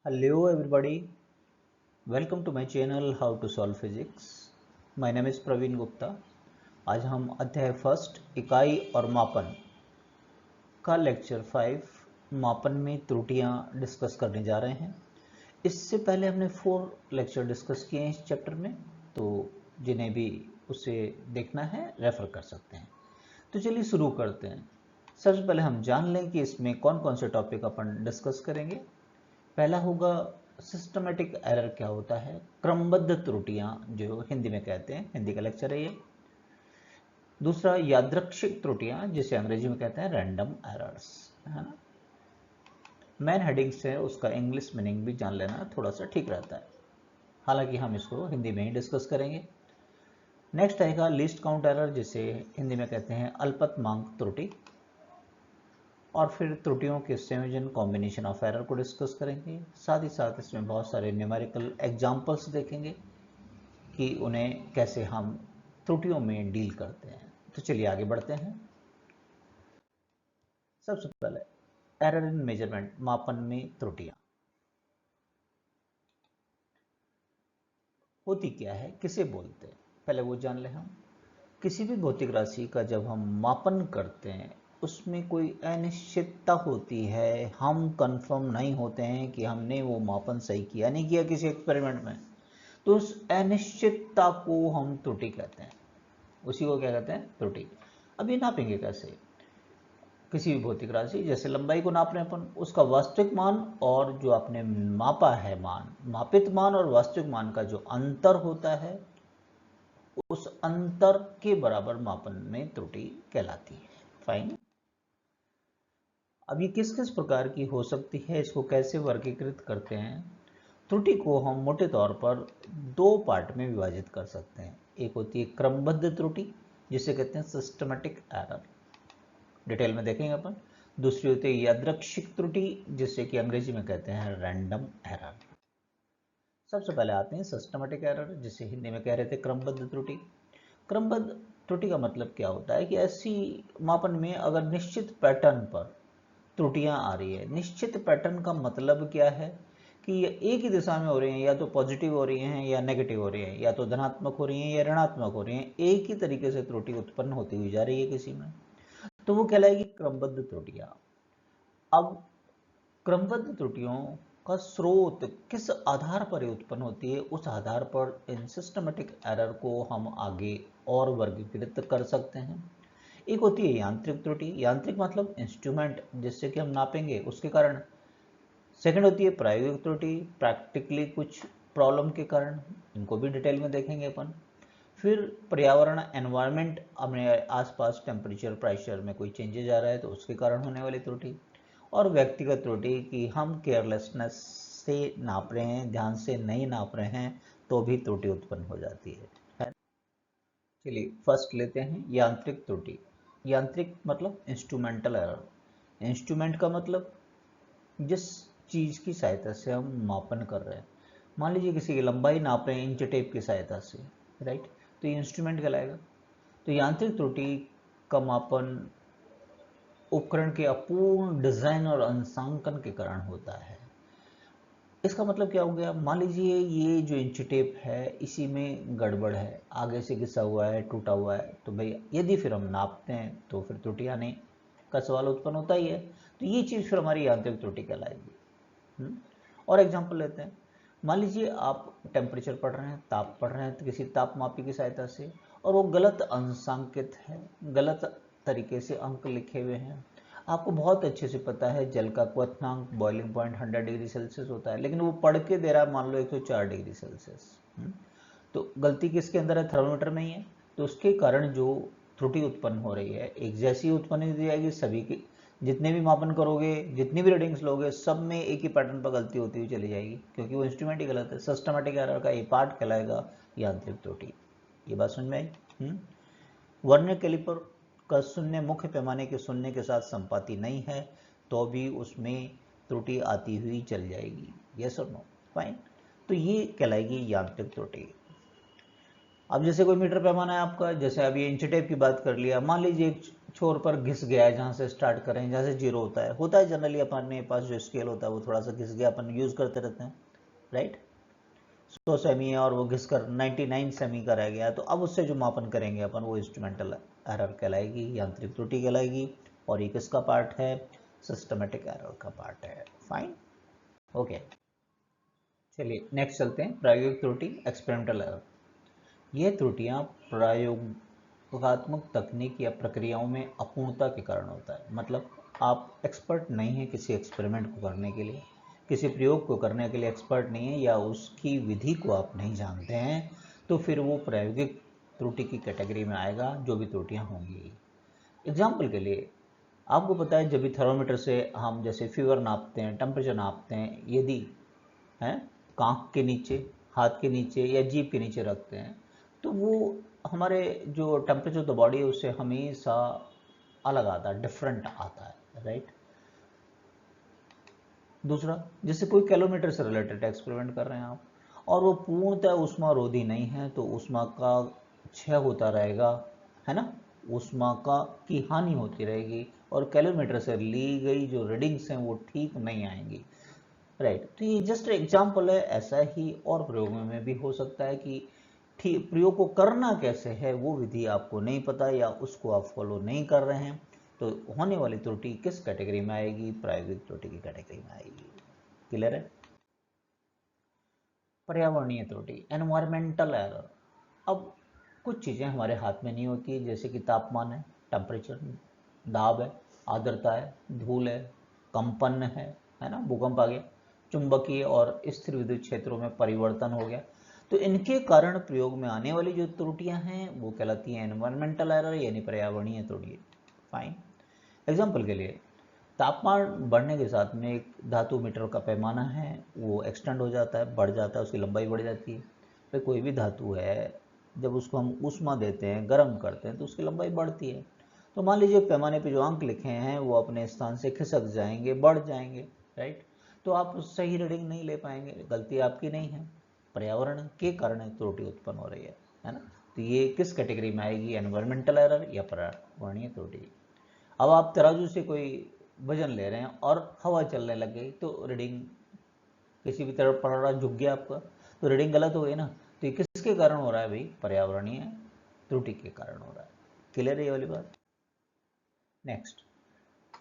Hello everybody, welcome to my channel How to Solve Physics. My name is Praveen Gupta. आज हम अध्याय first इकाई और मापन का लेक्चर 5 मापन में त्रुटियां डिस्कस करने जा रहे हैं. इससे पहले हमने 4 लेक्चर डिस्कस किए हैं इस चैप्टर में, तो जिन्हें भी उसे देखना है रेफर कर सकते हैं. तो चलिए शुरू करते हैं. सबसे पहले हम जान लें कि इसमें कौन कौन से टॉपिक अपन डिस्कस करेंगे. पहला होगा सिस्टमेटिक एरर क्या होता है, क्रमबद्ध त्रुटियां जो हिंदी में कहते हैं, हिंदी का लेक्चर है ये. दूसरा यादृच्छिक त्रुटियां जिसे अंग्रेजी में कहते हैं रैंडम एरर्स, है ना. मेन हेडिंग से उसका इंग्लिश मीनिंग भी जान लेना थोड़ा सा ठीक रहता है, हालांकि हम इसको हिंदी में ही डिस्कस करेंगे. नेक्स्ट आएगा लीस्ट काउंट एरर जिसे हिंदी में कहते हैं अल्पतमांक त्रुटि. और फिर त्रुटियों के संयोजन कॉम्बिनेशन ऑफ एरर को डिस्कस करेंगे. साथ ही साथ इसमें बहुत सारे न्यूमेरिकल एग्जांपल्स देखेंगे कि उन्हें कैसे हम त्रुटियों में डील करते हैं. तो चलिए आगे बढ़ते हैं. सबसे पहले एरर इन मेजरमेंट, मापन में त्रुटियां होती क्या है, किसे बोलते हैं, पहले वो जान ले. हम किसी भी भौतिक राशि का जब हम मापन करते हैं उसमें कोई अनिश्चितता होती है. हम कंफर्म नहीं होते हैं कि हमने वो मापन सही किया नहीं किया किसी एक्सपेरिमेंट में, तो उस अनिश्चितता को हम त्रुटि कहते हैं. उसी को क्या कहते हैं, त्रुटि. अब ये नापेंगे कैसे. किसी भी भौतिक राशि जैसे लंबाई को नाप रहे हैं अपन, उसका वास्तविक मान और जो आपने मापा है मान, मापित मान और वास्तविक मान का जो अंतर होता है, उस अंतर के बराबर मापन में त्रुटि कहलाती है. फाइन. अब ये किस किस प्रकार की हो सकती है, इसको कैसे वर्गीकृत करते हैं. त्रुटि को हम मोटे तौर पर 2 पार्ट में विभाजित कर सकते हैं. एक होती है क्रमबद्ध त्रुटि जिसे कहते हैं सिस्टमेटिक एरर, डिटेल में देखेंगे अपन. दूसरी होती है यादृच्छिक त्रुटि जिसे कि अंग्रेजी में कहते हैं रैंडम एरर. सबसे पहले आते हैं सिस्टमेटिक एरर जिसे हिंदी में कह रहे थे क्रमबद्ध त्रुटि. क्रमबद्ध त्रुटि का मतलब क्या होता है कि ऐसी मापन में अगर निश्चित पैटर्न पर त्रुटियां आ रही है. निश्चित पैटर्न का मतलब क्या है कि ये एक ही दिशा में हो रही हैं, या तो पॉजिटिव हो रही हैं या नेगेटिव हो रही हैं, या तो धनात्मक हो रही हैं या ऋणात्मक हो रही हैं. एक ही तरीके से त्रुटि उत्पन्न होती हुई जा रही है किसी में, तो वो कहलाएगी क्रमबद्ध त्रुटियां. अब क्रमबद्ध त्रुटियों का स्रोत किस आधार पर उत्पन्न होती है, उस आधार पर इन सिस्टमेटिक एरर को हम आगे और वर्गीकृत कर सकते हैं. एक होती है यांत्रिक त्रुटि, यांत्रिक मतलब इंस्ट्रूमेंट जिससे कि हम नापेंगे उसके कारण. सेकंड होती है प्रायोगिक त्रुटि, प्रैक्टिकली कुछ प्रॉब्लम के कारण, इनको भी डिटेल में देखेंगे अपन. फिर पर्यावरण एनवायरनमेंट, अपने आसपास टेम्परेचर प्रेशर में कोई चेंजेज आ रहा है तो उसके कारण होने वाली त्रुटि. और व्यक्तिगत त्रुटि कि हम केयरलेसनेस से नाप रहे हैं, ध्यान से नहीं नाप रहे हैं, तो भी त्रुटि उत्पन्न हो जाती है. चलिए फर्स्ट लेते हैं यांत्रिक त्रुटि. यांत्रिक मतलब इंस्ट्रूमेंटल एरर. इंस्ट्रूमेंट का मतलब जिस चीज़ की सहायता से हम मापन कर रहे हैं. मान लीजिए किसी की लंबाई नाप रहे हैं इंच टेप की सहायता से, राइट, तो ये इंस्ट्रूमेंट कहलाएगा. तो यांत्रिक त्रुटि का मापन उपकरण के अपूर्ण डिजाइन और अंशांकन के कारण होता है. इसका मतलब क्या हो गया, मान लीजिए ये जो इंच टेप है इसी में गड़बड़ है, आगे से घिसा हुआ है, टूटा हुआ है, तो भाई यदि फिर हम नापते हैं तो फिर त्रुटि आने का सवाल उत्पन्न होता ही है. तो ये चीज़ फिर हमारी यांत्रिक त्रुटि कहलाएगी. और एग्जांपल लेते हैं. मान लीजिए आप टेम्परेचर पढ़ रहे हैं, ताप पढ़ रहे हैं तो किसी तापमापी की सहायता से, और वो गलत अंशांकित है, गलत तरीके से अंक लिखे हुए हैं. आपको बहुत अच्छे से पता है जल का क्वथनांक बॉइलिंग पॉइंट 100 डिग्री सेल्सियस होता है, लेकिन वो पढ़ के दे रहा है मान लो 104 डिग्री सेल्सियस. तो गलती किसके अंदर है, थर्मोमीटर में ही है. तो उसके कारण जो त्रुटि उत्पन्न हो रही है एक जैसी उत्पन्न हो जाएगी. सभी की जितने भी मापन करोगे, जितनी भी रीडिंग्स लोगे, सब में एक ही पैटर्न पर गलती होती हुई चली जाएगी, क्योंकि वो इंस्ट्रूमेंट ही गलत है. सिस्टमेटिक एरर का ये पार्ट कहलाएगा यांत्रिक त्रुटि. ये बात समझ में आई. वर्नियर कैलिपर का शून्य मुख्य पैमाने के शून्य के साथ संपाती नहीं है तो भी उसमें त्रुटि आती हुई चल जाएगी. यस और नो. फाइन. तो ये कहलाएगी यांत्रिक त्रुटि. अब जैसे कोई मीटर पैमाना है आपका, जैसे अभी इंच टेप की बात कर लिया, मान लीजिए एक छोर पर घिस गया है, जहाँ से स्टार्ट करें, जहाँ से जीरो होता है जनरली अपने पास जो स्केल होता है वो थोड़ा सा घिस गया, अपन यूज़ करते रहते हैं, राइट। 100 सेमी है और वो घिस कर 99 सेमी का रह गया, तो अब उससे जो मापन करेंगे अपन वो इंस्ट्रूमेंटल एरर कहलाएगी, यांत्रिक त्रुटि कहलाएगी। और ये किसका पार्ट है? सिस्टमेटिक एरर का पार्ट है। Fine, okay. चलिए नेक्स्ट चलते हैं, प्रायोगिक त्रुटि, एक्सपेरिमेंटल एरर। ये त्रुटियां प्रयोगात्मक तकनीक या प्रक्रियाओं में अपूर्णता के कारण होता है। मतलब आप एक्सपर्ट नहीं हैं किसी एक्सपेरिमेंट को करने के लिए, किसी प्रयोग को करने के लिए एक्सपर्ट नहीं है, या उसकी विधि को आप नहीं जानते हैं, तो फिर वो प्रायोगिक त्रुटि की कैटेगरी में आएगा, जो भी त्रुटियां होंगी। एग्जाम्पल के लिए आपको पता है, जब भी थर्मोमीटर से हम जैसे फीवर नापते हैं, टेम्परेचर नापते हैं, यदि हैं कांख के नीचे, हाथ के नीचे या जीभ के नीचे रखते हैं, तो वो हमारे जो टेम्परेचर ऑफ द बॉडी है उससे हमेशा अलग आता है, डिफरेंट आता है, राइट। दूसरा, जैसे कोई कैलोमीटर से रिलेटेड एक्सपेरिमेंट कर रहे हैं आप, और वो पूर्णतः ऊष्मा रोधी नहीं है, तो ऊष्मा का क्षय होता रहेगा, है ना, ऊष्मा का की हानि होती रहेगी, और कैलोमीटर से ली गई जो रीडिंग्स हैं वो ठीक नहीं आएंगी, राइट। तो ये जस्ट एग्जाम्पल है, ऐसा ही और प्रयोगों में भी हो सकता है कि ठीक प्रयोग को करना कैसे है वो विधि आपको नहीं पता, या उसको आप फॉलो नहीं कर रहे हैं, तो होने वाली त्रुटि किस कैटेगरी में आएगी? प्रायोगिक त्रुटि की कैटेगरी में आएगी। क्लियर है? पर्यावरणीय त्रुटि, एनवायरमेंटल एरर। अब कुछ चीज़ें हमारे हाथ में नहीं होती, जैसे कि तापमान है, टेम्परेचर, दाब है, आर्द्रता है, धूल है, कंपन है ना, भूकंप आ गया, चुंबकीय और स्थिर विद्युत क्षेत्रों में परिवर्तन हो गया, तो इनके कारण प्रयोग में आने वाली जो त्रुटियां हैं वो कहलाती हैं एनवायरमेंटल एरर, यानी पर्यावरणीय त्रुटि। फाइन। एग्जाम्पल के लिए, तापमान बढ़ने के साथ में एक धातु मीटर का पैमाना है वो एक्सटेंड हो जाता है, बढ़ जाता है, उसकी लंबाई बढ़ जाती है। फिर कोई भी धातु है, जब उसको हम ऊष्मा देते हैं, गर्म करते हैं, तो उसकी लंबाई बढ़ती है। तो मान लीजिए पैमाने पे जो अंक लिखे हैं वो अपने स्थान से खिसक जाएंगे, बढ़ जाएंगे, राइट। तो आप सही रीडिंग नहीं ले पाएंगे, गलती आपकी नहीं है, पर्यावरण के कारण त्रुटि उत्पन्न हो रही है ना। तो ये किस कैटेगरी में आएगी? एनवायरमेंटल एरर या पर्यावरणीय त्रुटि। अब आप तराजू से कोई वजन ले रहे हैं और हवा चलने लग गई, तो रीडिंग किसी भी तरफ पड़ रहा, झुक गया आपका, तो रीडिंग गलत हो गई ना। तो ये किसके कारण हो रहा है भाई? पर्यावरणीय त्रुटि के कारण हो रहा है। क्लियर है ये वाली बात? नेक्स्ट,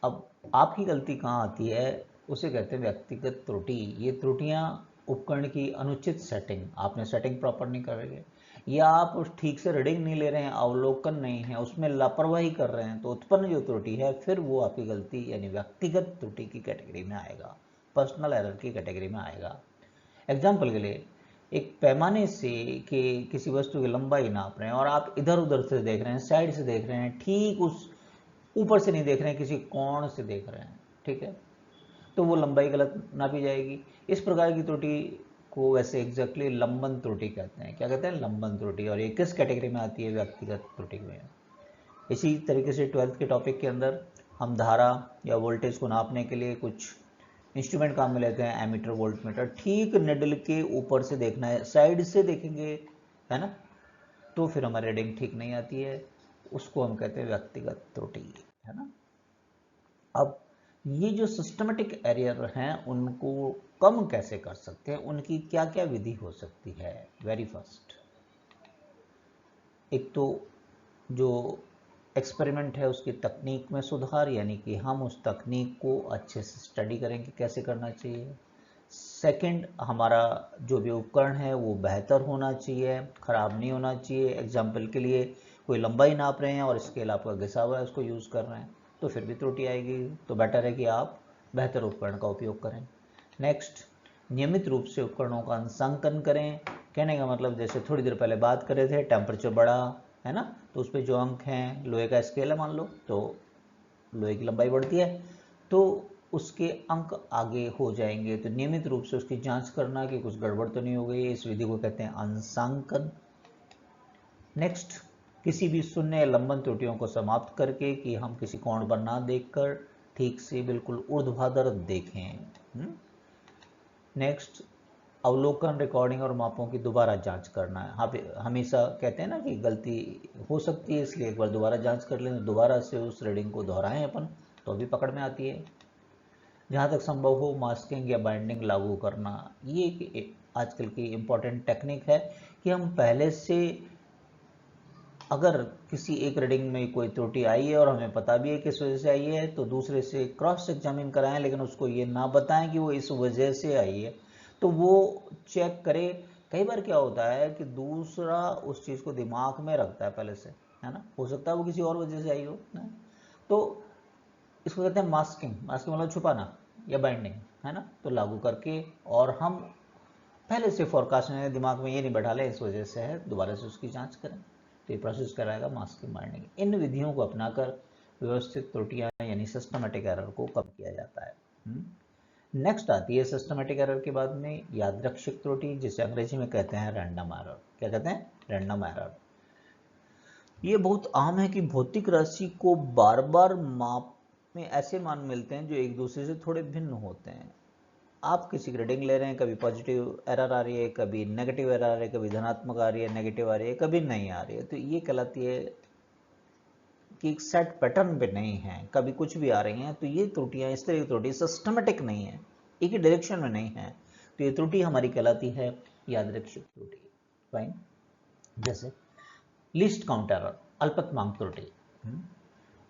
अब आपकी गलती कहाँ आती है? उसे कहते हैं व्यक्तिगत त्रुटि। ये त्रुटियां उपकरण की अनुचित सेटिंग, आपने सेटिंग प्रॉपर नहीं कर रहे, या आप ठीक से रीडिंग नहीं ले रहे हैं, अवलोकन नहीं है, उसमें लापरवाही कर रहे हैं, तो उत्पन्न जो त्रुटि है फिर वो आपकी गलती यानी व्यक्तिगत त्रुटि की कैटेगरी में आएगा, पर्सनल एरर की कैटेगरी में आएगा। एग्जाम्पल के लिए, एक पैमाने से कि किसी वस्तु की लंबाई नाप रहे हैं और आप इधर उधर से देख रहे हैं, साइड से देख रहे हैं, ठीक उस ऊपर से नहीं देख रहे हैं, किसी कोण से देख रहे हैं, ठीक है, तो वो लंबाई गलत नापी जाएगी। इस प्रकार की त्रुटि को वैसे एग्जैक्टली लंबन त्रुटि कहते हैं। क्या कहते हैं? लंबन त्रुटि। और ये किस कैटेगरी में आती है? व्यक्तिगत त्रुटि में। इसी तरीके से 12th के टॉपिक के अंदर हम धारा या वोल्टेज को नापने के लिए कुछ इंस्ट्रूमेंट काम में लेते हैं, एमीटर, वोल्ट मीटर। ठीक निडल के ऊपर से देखना है, साइड से देखेंगे, है ना, तो फिर हमारी रीडिंग ठीक नहीं आती है, उसको हम कहते हैं व्यक्तिगत त्रुटि, है ना। अब ये जो सिस्टमेटिक एरर हैं उनको कम कैसे कर सकते हैं, उनकी क्या क्या विधि हो सकती है? वेरी फर्स्ट, एक तो जो एक्सपेरिमेंट है उसकी तकनीक में सुधार, यानी कि हम उस तकनीक को अच्छे से स्टडी करेंगे कैसे करना चाहिए। सेकंड, हमारा जो भी उपकरण है वो बेहतर होना चाहिए, ख़राब नहीं होना चाहिए। एग्जाम्पल के लिए, कोई लंबाई नाप रहे हैं और स्केल आपका घिसा हुआ है, उसको यूज़ कर रहे हैं, तो फिर भी त्रुटि आएगी। तो बेटर है कि आप बेहतर उपकरण का उपयोग करें। नेक्स्ट, नियमित रूप से उपकरणों का अंशांकन करें। कहने का मतलब, जैसे थोड़ी देर पहले बात कर रहे थे, टेम्परेचर बढ़ा है ना, तो उस पर जो अंक हैं, लोहे का स्केल है मान लो, तो लोहे की लंबाई बढ़ती है तो उसके अंक आगे हो जाएंगे, तो नियमित रूप से उसकी जांच करना कि कुछ गड़बड़ तो नहीं हो गई। इस विधि को कहते हैं अंशांकन। नेक्स्ट, किसी भी शून्य या लंबन त्रुटियों को समाप्त करके, कि हम किसी कोण पर ना देखकर ठीक से बिल्कुल ऊर्ध्वाधर देखें। नेक्स्ट, अवलोकन, रिकॉर्डिंग और मापों की दोबारा जांच करना है। हमेशा कहते हैं ना कि गलती हो सकती है, इसलिए एक बार दोबारा जांच कर लें, दोबारा से उस रीडिंग को दोहराएं अपन, तो भी पकड़ में आती है। जहाँ तक संभव हो मास्किंग या बाइंडिंग लागू करना, ये आजकल की इम्पॉर्टेंट टेक्निक है कि हम पहले से, अगर किसी एक रीडिंग में कोई त्रुटि आई है और हमें पता भी है किस वजह से आई है, तो दूसरे से क्रॉस एग्जामिन कराएं, लेकिन उसको ये ना बताएं कि वो इस वजह से आई है, तो वो चेक करे। कई बार क्या होता है कि दूसरा उस चीज़ को दिमाग में रखता है पहले से, है ना, हो सकता है वो किसी और वजह से आई हो ना? तो इसको कहते हैं मास्किंग। मास्किंग मतलब छुपाना या बाइंडिंग, है ना। तो लागू करके, और हम पहले से फोरकास्ट में दिमाग में ये नहीं बैठा ले इस वजह से है, दोबारा से उसकी जांच करें, तो ये प्रोसेस कराएगा मास्किंग बाइंडिंग। इन विधियों को अपनाकर व्यवस्थित त्रुटियां यानी सिस्टमेटिक एरर को कम किया जाता है। नेक्स्ट आती है सिस्टमेटिक एरर के बाद में यादृच्छिक त्रुटि, जिसे अंग्रेजी में कहते हैं रैंडम एरर। क्या कहते हैं? Random error. ये बहुत आम है कि भौतिक राशि को बार बार माप में ऐसे मान मिलते हैं जो एक दूसरे से थोड़े भिन्न होते हैं। आप किसी की रीडिंग ले रहे हैं, कभी पॉजिटिव एरर आ रही है, कभी नेगेटिव एरर आ रही है, कभी धनात्मक आ रही है, नेगेटिव आ रही है, कभी नहीं आ रही है, तो ये कहलाती है कि एक सेट पैटर्न पे नहीं है, कभी कुछ भी आ रही हैं, तो ये त्रुटियां, इस तरह की त्रुटि सिस्टमेटिक नहीं है, एक ही डायरेक्शन में नहीं है, तो ये त्रुटि हमारी कहलाती है यादृच्छिक त्रुटि। फाइन। जैसे लीस्ट काउंट एरर, अल्पतमांक त्रुटि।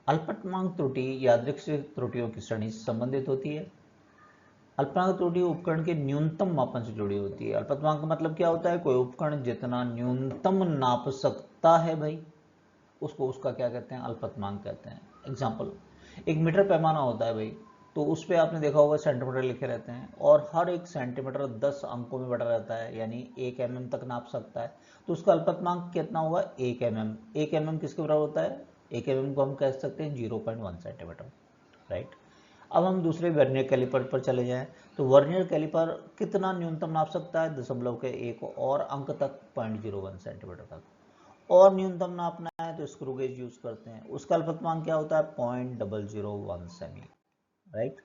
अल्पतमांक त्रुटि यादृच्छिक त्रुटियों की श्रेणी से संबंधित होती है। अल्पतमांक त्रुटि उपकरण के न्यूनतम मापन से जुड़ी होती है। अल्पतमांक का मतलब क्या होता है? कोई उपकरण जितना न्यूनतम नाप सकता है भाई, उसको, उसका क्या कहते हैं? अल्पतमांक कहते हैं। एग्जाम्पल, एक मीटर पैमाना होता है भाई, तो उस पर आपने देखा होगा सेंटीमीटर लिखे रहते हैं, और हर एक सेंटीमीटर 10 अंकों में बटा रहता है, यानी 1 mm तक नाप सकता है, तो उसका अल्पतमांक कितना होगा? 1 mm। 1 mm किसके बराबर होता है? 1 mm को हम कह सकते हैं 0.1 सेंटीमीटर, राइट। अब हम दूसरे वर्नियर कैलिपर पर चले जाएं, तो वर्नियर कैलिपर कितना न्यूनतम नाप सकता है? दशमलव के एक और अंक तक, 0.01 सेंटीमीटर तक। और न्यूनतम नापना है तो स्क्रू गेज यूज करते हैं, उसका अल्पतमांक क्या होता है? 0.001 सेमी, राइट।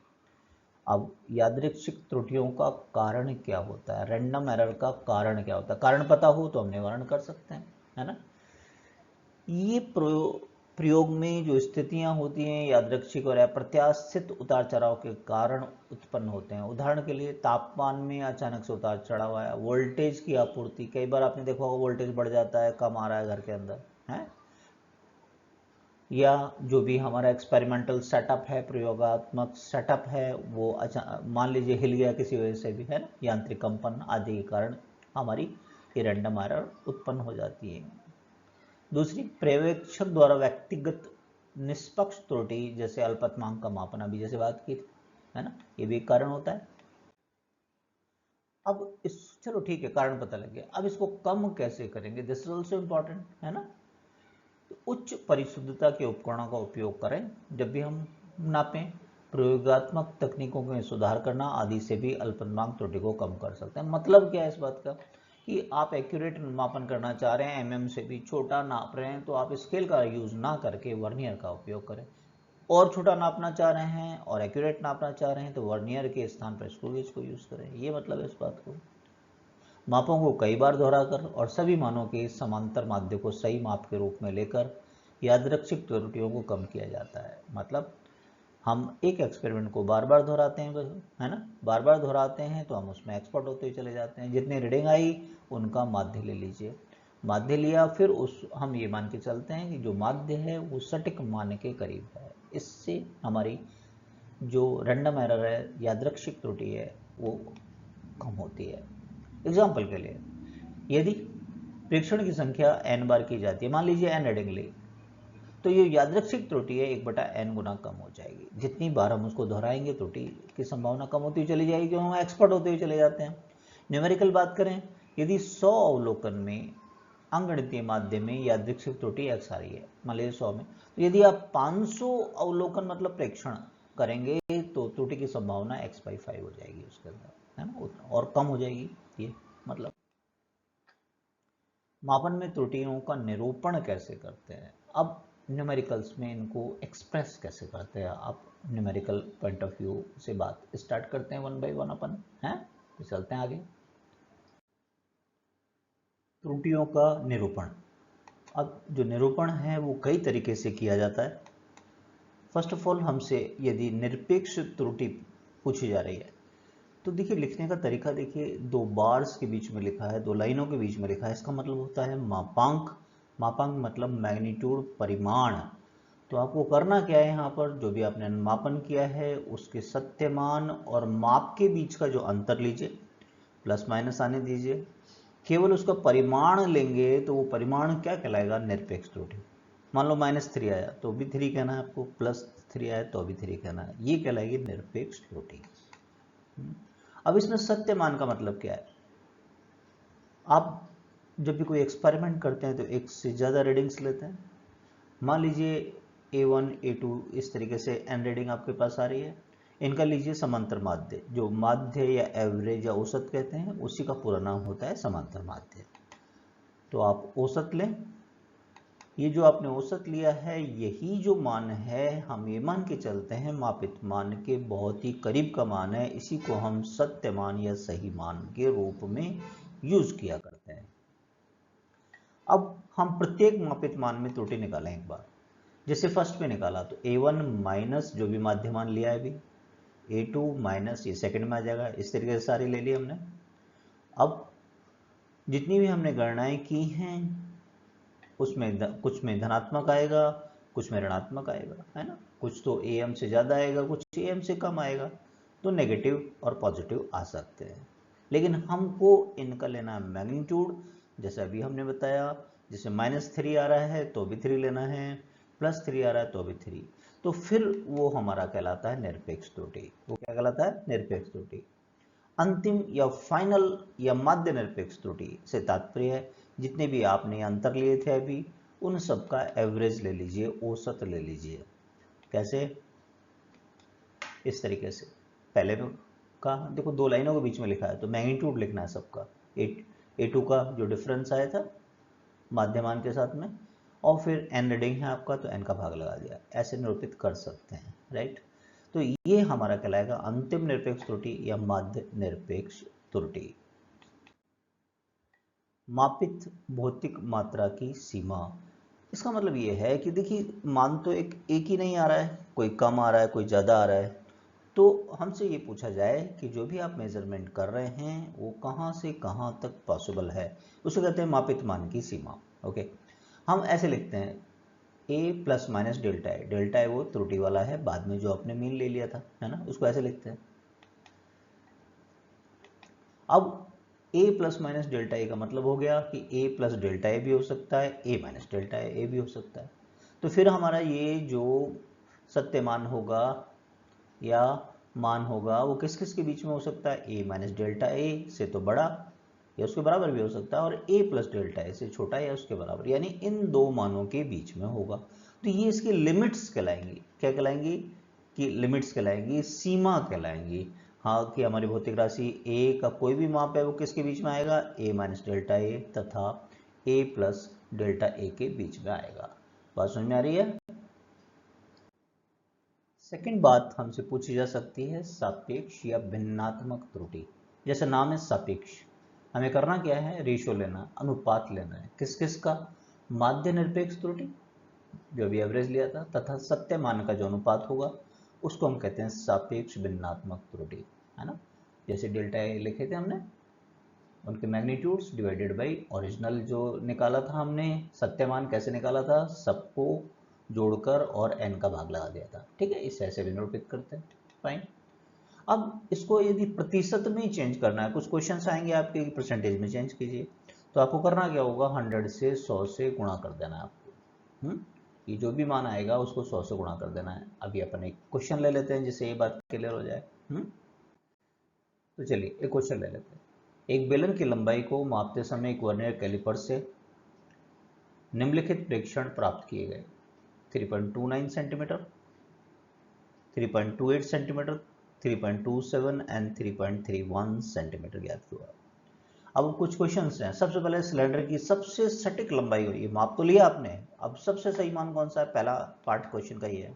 अब यादृच्छिक त्रुटियों का कारण क्या होता है? रैंडम एरर का कारण क्या होता है? कारण पता हो तो हम निवारण कर सकते हैं, है ना। ये प्रयोग में जो स्थितियां होती हैं यादृच्छिक और अप्रत्याशित उतार चढ़ाव के कारण उत्पन्न होते हैं। उदाहरण के लिए तापमान में अचानक से उतार चढ़ाव आया, वोल्टेज की आपूर्ति, कई बार आपने देखा होगा वोल्टेज बढ़ जाता है, कम आ रहा है घर के अंदर, है, या जो भी हमारा एक्सपेरिमेंटल सेटअप है, प्रयोगात्मक सेटअप है, वो मान लीजिए हिल गया किसी वजह से भी, है ना, यांत्रिक कंपन आदि के कारण हमारी ये रैंडम एरर उत्पन्न हो जाती है। दूसरी, पर्यवेक्षक द्वारा व्यक्तिगत निष्पक्ष त्रुटि, जैसे अल्पतमांक का मापन, अभी जैसे बात की थी, है ना, ये भी एक कारण होता है। अब इस, चलो ठीक है, कारण पता लग गया, अब इसको कम कैसे करेंगे? दिस इज ऑल्सो इंपॉर्टेंट, है ना। तो उच्च परिशुद्धता के उपकरणों का उपयोग करें जब भी हम नापें। प्रयोगात्मक तकनीकों में सुधार करना आदि से भी अल्पतमांक त्रुटि को कम कर सकते हैं। मतलब क्या है इस बात का? कि आप एक्यूरेट मापन करना चाह रहे हैं, एमएम से भी छोटा नाप रहे हैं, तो आप स्केल का यूज ना करके वर्नियर का उपयोग करें। और छोटा नापना चाह रहे हैं और एक्यूरेट नापना चाह रहे हैं, तो वर्नियर के स्थान पर स्क्रू गेज को यूज करें। ये मतलब है इस बात को। मापों को कई बार दोहराकर और सभी मानों के समांतर माध्य को सही माप के रूप में लेकर यादृच्छिक त्रुटियों को कम किया जाता है। मतलब हम एक एक्सपेरिमेंट को बार बार दोहराते हैं, है ना, बार बार दोहराते हैं, तो हम उसमें एक्सपर्ट होते हुए चले जाते हैं। जितनी रीडिंग आई उनका माध्य ले लीजिए, माध्य लिया, फिर उस हम ये मान के चलते हैं कि जो माध्य है वो सटीक मान के करीब है। इससे हमारी जो रैंडम एरर है, यादृच्छिक त्रुटि है, वो कम होती है। एग्जाम्पल के लिए, यदि प्रेक्षण की संख्या n बार की जाती है, मान लीजिए n रीडिंग ली, तो ये यादृच्छिक त्रुटि है 1/n गुना कम हो जाएगी। जितनी बार हम उसको दोहराएंगे त्रुटि की संभावना कम होती चली जाएगी, क्योंकि हम एक्सपर्ट होते हुए चले जाते हैं। न्यूमेरिकल बात करें, यदि 100 अवलोकन में अंगणितीय माध्यम में यादृच्छिक त्रुटि x आ रही है, मान लीजिए 100 में, तो यदि आप 500 अवलोकन मतलब प्रेक्षण करेंगे तो त्रुटि की संभावना x/5 हो जाएगी उसके अंदर, है ना, और कम हो जाएगी। ये मतलब मापन में त्रुटियों का निरूपण कैसे करते हैं? अब न्यूमेरिकल्स में इनको एक्सप्रेस कैसे करते हैं? आप न्यूमेरिकल पॉइंट ऑफ व्यू से बात स्टार्ट करते हैं, वन बाय वन अपन, हैं, तो चलते हैं आगे। त्रुटियों का निरूपण। अब जो निरूपण है वो कई तरीके से किया जाता है। फर्स्ट ऑफ ऑल, हमसे यदि निरपेक्ष त्रुटि पूछी जा रही है तो देखिए लिखने का तरीका देखिए, दो बार्स के बीच में लिखा है, दो लाइनों के बीच में लिखा है, इसका मतलब होता है मापांक। मापांक मतलब मैग्नीट्यूड, परिमाण। तो आपको करना क्या है, यहाँ पर जो भी आपने मापन किया है उसके सत्यमान और माप के बीच का जो अंतर लीजिए, प्लस माइनस आने दीजिए, केवल उसका परिमाण लेंगे तो वो परिमाण क्या कहलाएगा, निरपेक्ष त्रुटि। मान लो -3 आया तो भी 3 कहना है आपको, +3 आया तो भी 3 कहना है, ये कहलाएगी निरपेक्ष त्रुटि। अब इसमें सत्य मान का मतलब क्या है, आप जब भी कोई एक्सपेरिमेंट करते हैं तो एक से ज़्यादा रीडिंग्स लेते हैं। मान लीजिए A1 A2 इस तरीके से n रीडिंग आपके पास आ रही है, इनका लीजिए समांतर माध्य, जो माध्य या एवरेज या औसत कहते हैं, उसी का पूरा नाम होता है समांतर माध्य। तो आप औसत लें, ये जो आपने औसत लिया है यही जो मान है, हम ये मान के चलते हैं मापित मान के बहुत ही करीब का मान है, इसी को हम सत्य मान या सही मान के रूप में यूज किया करते हैं। अब हम प्रत्येक मापित मान में त्रुटि निकालें एक बार। जैसे फर्स्ट पे निकाला तो A1 माइनस जो भी माध्य मान लिया है अभी, A2 माइनस ये सेकंड में आ जाएगा, इस तरीके से सारी ले ली हमने। अब जितनी भी हमने गणनाएं की हैं उसमें कुछ में धनात्मक आएगा, कुछ में ऋणात्मक आएगा, है ना, कुछ तो AM से ज़्यादा आएगा, कुछ AM से कम आएगा, तो नेगेटिव और पॉजिटिव आ सकते हैं। लेकिन हमको इनका लेना है मैग्नीट्यूड, जैसे अभी हमने बताया, जैसे -3 आ रहा है तो भी 3 लेना है, +3 आ रहा है तो भी 3, तो फिर वो हमारा कहलाता है निरपेक्ष त्रुटि। वो क्या कहलाता है, निरपेक्ष त्रुटि। अंतिम या फाइनल या माध्य निरपेक्ष त्रुटि से तात्पर्य है जितने भी आपने अंतर लिए थे अभी, उन सब का एवरेज ले लीजिए, औसत ले लीजिए। कैसे, इस तरीके से। पहले का देखो दो लाइनों के बीच में लिखा है तो मैग्नीट्यूड लिखना है सबका, A2 का जो डिफरेंस आया था माध्यमान के साथ में, और फिर n रीडिंग है आपका तो n का भाग लगा दिया, ऐसे निरूपित कर सकते हैं, राइट। तो ये हमारा कहलाएगा अंतिम निरपेक्ष त्रुटि या माध्य निरपेक्ष त्रुटि। मापित भौतिक मात्रा की सीमा, इसका मतलब ये है कि देखिए मान तो एक ही नहीं आ रहा है, कोई कम आ रहा है, कोई ज़्यादा आ रहा है। तो हमसे ये पूछा जाए कि जो भी आप मेजरमेंट कर रहे हैं वो कहाँ से कहाँ तक पॉसिबल है, उसे कहते हैं मापित मान की सीमा। ओके, हम ऐसे लिखते हैं A प्लस माइनस डेल्टा है, डेल्टा है वो त्रुटि वाला है, बाद में जो आपने मीन ले लिया था, है ना, उसको ऐसे लिखते हैं। अब A plus minus delta A का मतलब हो गया कि A प्लस डेल्टा ए भी हो सकता है, A माइनस डेल्टा ए भी हो सकता है। तो फिर हमारा ये जो सत्य मान होगा या मान होगा वो किस किस के बीच में हो सकता है, A माइनस डेल्टा ए से तो बड़ा या उसके बराबर भी हो सकता है, और A प्लस डेल्टा ए से छोटा या उसके बराबर, यानी इन दो मानों के बीच में होगा। तो ये इसकी लिमिट्स कहलाएंगी, क्या कहलाएंगी, कि लिमिट्स कहलाएंगी, सीमा कहलाएंगी। हाँ, कि हमारी भौतिक राशि A का कोई भी माप है वो किसके बीच में आएगा, A माइनस डेल्टा ए तथा A प्लस डेल्टा ए के बीच में आएगा। बात समझ में आ रही है। सेकंड बात हमसे पूछी जा सकती है सापेक्ष या भिन्नात्मक त्रुटि। जैसे नाम है सापेक्ष, हमें करना क्या है, रेशियो लेना, अनुपात लेना है, किस किस का, माध्य निरपेक्ष त्रुटि जो भी एवरेज लिया था तथा सत्य मान का जो अनुपात होगा उसको हम कहते हैं सापेक्ष भिन्नात्मक त्रुटि, है ना। जैसे डेल्टा ए लिखे थे हमने, उनके मैग्नीट्यूड्स डिवाइडेड बाई ओरिजिनल जो निकाला था हमने, सत्य मान कैसे निकाला था, सबको जोड़कर और n का भाग लगा दिया था, ठीक है, इसे ऐसे भी निरूपित करते हैं, फाइन। अब इसको यदि प्रतिशत में चेंज करना है, कुछ क्वेश्चंस आएंगे आपके परसेंटेज में चेंज कीजिए, तो आपको करना क्या होगा, 100 से 100 से गुणा कर देना है आपको। ये जो भी मान आएगा उसको 100 से गुणा कर देना है। अभी अपन एक क्वेश्चन ले लेते हैं जिससे ये बात क्लियर हो जाए। तो चलिए एक क्वेश्चन ले लेते हैं। एक बेलन की लंबाई को मापते समय एक वर्नियर कैलिपर से निम्नलिखित प्रेक्षण प्राप्त किए गए, 3.29 सेंटीमीटर, 3.28 सेंटीमीटर, 3.27 एंड 3.31 सेंटीमीटर ज्ञात हुआ। अब कुछ क्वेश्चंस हैं। सबसे पहले सिलेंडर की सबसे सटीक लंबाई हुई, माप तो लिया आपने, अब सबसे सही मान कौन सा है, पहला पार्ट क्वेश्चन का ही है,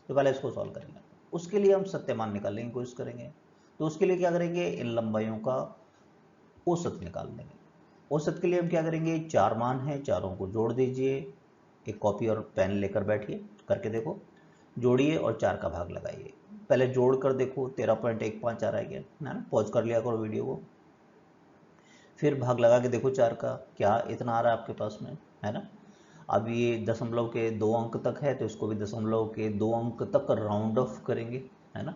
तो पहले इसको सॉल्व करेंगे। उसके लिए हम सत्य मान निकालने की कोशिश करेंगे। तो उसके लिए क्या करेंगे, इन लंबाइयों का औसत निकाल लेंगे। औसत के लिए हम क्या करेंगे, 4 मान हैं, चारों को जोड़ दीजिए। एक कॉपी और पेन लेकर बैठिए, करके देखो, जोड़िए और 4 का भाग लगाइए। पहले जोड़ कर देखो, 13.15 आ रहा है क्या, है ना। पॉज कर लिया करो वीडियो को, फिर भाग लगा के देखो 4 का, क्या इतना आ रहा है आपके पास में, है ना। अब ये दशमलव के 2 अंक तक है, तो इसको भी दशमलव के 2 अंक तक राउंड ऑफ करेंगे, है ना।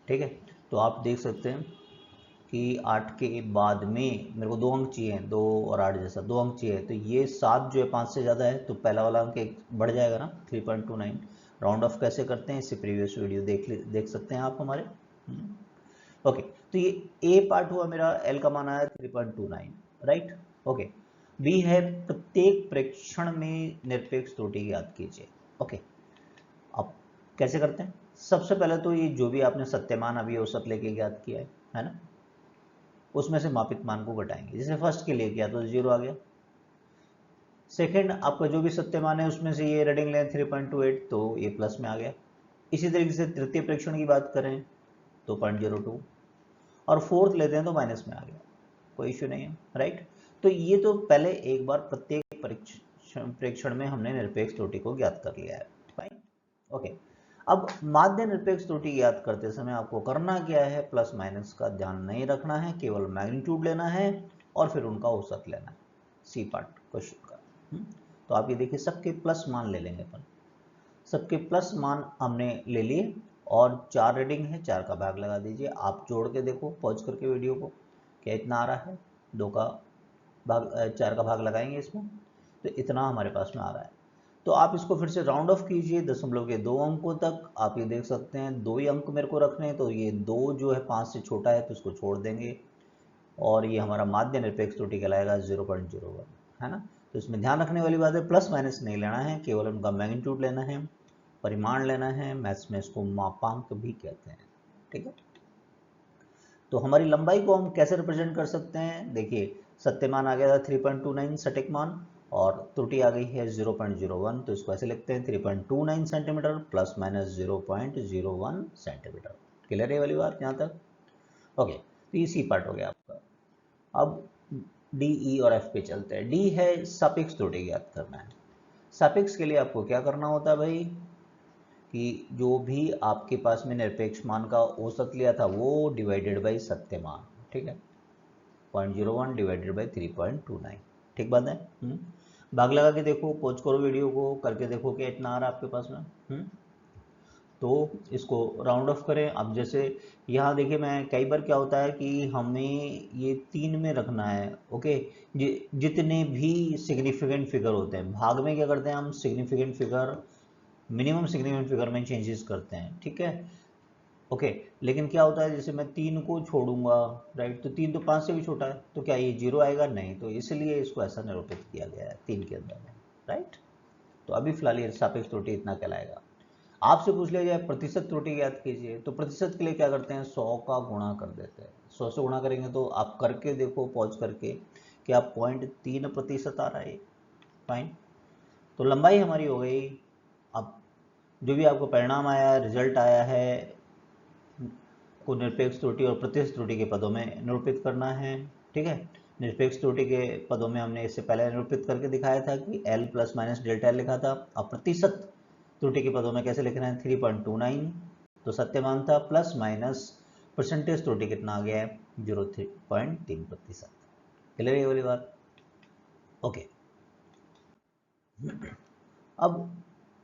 ठीक है, तो आप देख सकते हैं कि 8 के बाद में मेरे को 2 अंक चाहिए, 2 और 8 जैसा 2 अंक चाहिए, तो ये 7 जो है 5 से ज़्यादा है, तो पहला वाला अंक एक बढ़ जाएगा ना, 3.29। राउंड ऑफ कैसे करते हैं, इससे प्रीवियस वीडियो देख सकते हैं आप हमारे। ओके, तो ये ए पार्ट हुआ मेरा, एल का मान आया 3.29, राइट। ओके, बी है प्रत्येक प्रेक्षण में निरपेक्ष त्रुटि ज्ञात कीजिए। ओके, अब कैसे करते हैं, सबसे पहले तो ये जो भी आपने सत्यमान अभी औसत लेके ज्ञात किया है ना, उसमें से मापित मान को घटाएंगे। जैसे फर्स्ट के लिए किया तो 0 आ गया। सेकंड आपका जो भी सत्यमान है उसमें से ये रीडिंग लें 3.28, तो ये प्लस में आ गया। इसी तरीके से तृतीय प्रेक्षण की बात करें तो 0.02, और फोर्थ लेते हैं तो माइनस में आ गया, कोई इश्यू नहीं है, राइट। तो ये तो पहले एक बार प्रत्येक प्रेक्षण में हमने निरपेक्ष त्रुटि को ज्ञात कर लिया है, फाइन। ओके, अब माध्य निरपेक्ष त्रुटि ज्ञात करते समय आपको करना क्या है, प्लस माइनस का ध्यान नहीं रखना है, केवल मैग्नीट्यूड लेना है और फिर उनका औसत लेना है, सी पार्ट क्वेश्चन का। तो आप ये देखिए, सबके प्लस मान ले लेंगे अपन, सबके प्लस मान हमने ले लिए, और 4 रीडिंग है, 4 का भाग लगा दीजिए। आप जोड़ के देखो पॉज करके वीडियो को, क्या इतना आ रहा है, 2 का भाग 4 का भाग लगाएंगे इसमें, तो इतना हमारे पास में आ रहा है। तो आप इसको फिर से राउंड ऑफ कीजिए दशमलव के 2 अंकों तक। आप ये देख सकते हैं 2 ही अंक मेरे को रखने हैं, तो ये 2 जो है 5 से छोटा है तो इसको छोड़ देंगे, और ये हमारा माध्य निरपेक्ष त्रुटि कहलाएगा 0.01, है ना। तो इसमें ध्यान रखने वाली बात है, प्लस माइनस नहीं लेना है, केवल उनका मैग्नीट्यूड लेना है, परिमाण लेना है। मैथ्स में इसको मापांक भी कहते हैं, ठीक है। तो हमारी लंबाई को हम कैसे रिप्रेजेंट कर सकते हैं, देखिए सत्यमान आ गया था 3.29 सटीक मान, और त्रुटि आ गई है 0.01, तो इसको ऐसे लिखते हैं 3.29 centimetre plus minus 0.01 centimetre. Clear है वाली बात यहाँ तक, ओके। तो ये सी पार्ट हो गया आपका। अब डी, ई और एफ पे चलते हैं। डी है सापेक्ष त्रुटि ज्ञात करना है। सापेक्ष के लिए आपको क्या करना होता है भाई, कि जो भी आपके पास में निरपेक्ष मान का औसत लिया था वो डिवाइडेड बाई सत्य मान, ठीक है, 0.01 डिवाइडेड बाई 3.29, ठीक बात है। भाग लगा के देखो, पॉज करो वीडियो को, करके देखो कि इतना आ रहा है आपके पास में। तो इसको राउंड ऑफ करें। अब जैसे यहाँ देखिए, मैं कई बार क्या होता है कि हमें ये 3 में रखना है, ओके। जितने भी सिग्निफिकेंट फिगर होते हैं, भाग में क्या करते हैं हम, significant figure, minimum significant figure में चेंजेस करते हैं, ठीक है, ओके। लेकिन क्या होता है, जैसे मैं 3 को छोड़ूंगा, राइट, तो 3 तो 5 से भी छोटा है, तो क्या ये 0 आएगा, नहीं, तो इसलिए इसको ऐसा निरूपित किया गया है 3 के अंदर में, राइट। तो अभी फिलहाल ये सापेक्ष त्रुटि इतना कहलाएगा। आपसे पूछ लिया जाए प्रतिशत त्रुटि ज्ञात कीजिए, तो प्रतिशत के लिए क्या करते हैं, 100 का गुणा कर देते हैं। 100 से गुणा करेंगे तो आप करके देखो पॉज करके, क्या 0.3% आ रहा है, फाइन। तो लंबाई हमारी हो गई। अब जो भी आपको परिणाम आया, रिजल्ट आया है, को निरपेक्ष त्रुटि और प्रतिशत त्रुटि के पदों में निरूपित करना है, ठीक है। निरपेक्ष त्रुटि के पदों में हमने इससे पहले निरूपित करके दिखाया था कि L plus minus delta L लिखा था। अब प्रतिशत त्रुटि के पदों में कैसे लिख रहे हैं, 3.29 तो सत्यमान था, प्लस माइनस परसेंटेज त्रुटि कितना आ गया है, 0.3%। क्लियर है ये वाली बात, ओके। अब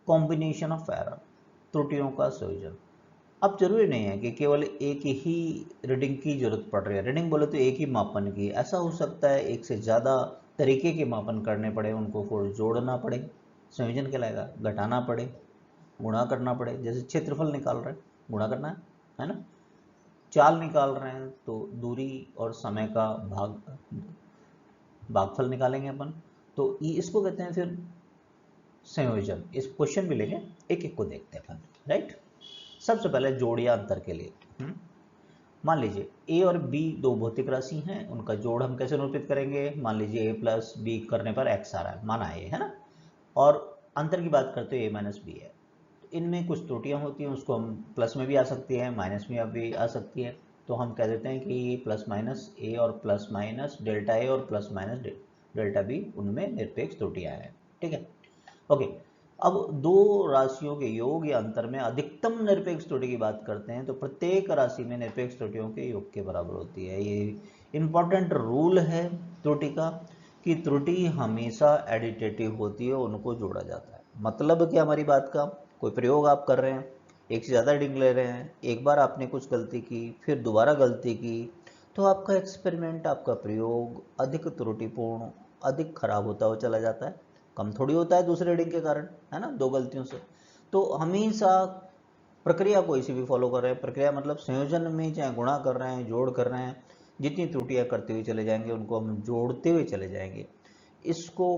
कॉम्बिनेशन ऑफ एरर, त्रुटियों का संयोजन। अब जरूरी नहीं है कि केवल एक ही रीडिंग की जरूरत पड़ रही है। रीडिंग बोले तो एक ही मापन की, ऐसा हो सकता है एक से ज़्यादा तरीके के मापन करने पड़े, उनको फिर जोड़ना पड़े, संयोजन कहलाएगा, घटाना पड़े, गुणा करना पड़े। जैसे क्षेत्रफल निकाल रहे हैं, गुणा करना है ना। चाल निकाल रहे हैं तो दूरी और समय का भागफल निकालेंगे अपन, तो इसको कहते हैं फिर संयोजन। इस क्वेश्चन भी लेंगे, एक एक को देखते हैं अपन, राइट। सबसे पहले जोड़ या अंतर के लिए, मान लीजिए ए और बी दो भौतिक राशि हैं, उनका जोड़ हम कैसे निरूपित करेंगे, मान लीजिए ए प्लस बी करने पर एक्स आ रहा है, माना है ना, और अंतर की बात करते हैं ए माइनस बी है। तो इनमें कुछ त्रुटियां होती हैं, उसको हम प्लस में भी आ सकती है, माइनस में भी आ सकती है, तो हम कह देते हैं कि प्लस माइनस ए और प्लस माइनस डेल्टा ए और प्लस माइनस डेल्टा बी उनमें निरपेक्ष त्रुटियां हैं। ठीक है, ओके। अब दो राशियों के योग या अंतर में अधिकतम निरपेक्ष त्रुटि की बात करते हैं तो प्रत्येक राशि में निरपेक्ष त्रुटियों के योग के बराबर होती है। ये इंपॉर्टेंट रूल है त्रुटि का कि त्रुटि हमेशा एडिटिव होती है, उनको जोड़ा जाता है। मतलब क्या हमारी बात का, कोई प्रयोग आप कर रहे हैं, एक से ज़्यादा रीडिंग ले रहे हैं, एक बार आपने कुछ गलती की फिर दोबारा गलती की, तो आपका एक्सपेरिमेंट, आपका प्रयोग अधिक त्रुटिपूर्ण, अधिक खराब होता हुआ चला जाता है। कम थोड़ी होता है दूसरे रीडिंग के कारण, है ना, दो गलतियों से। तो हमेशा प्रक्रिया कोई सी भी फॉलो कर रहे हैं, प्रक्रिया मतलब संयोजन में चाहे गुणा कर रहे हैं, जोड़ कर रहे हैं, जितनी त्रुटियां करते हुए चले जाएंगे उनको हम जोड़ते हुए चले जाएंगे। इसको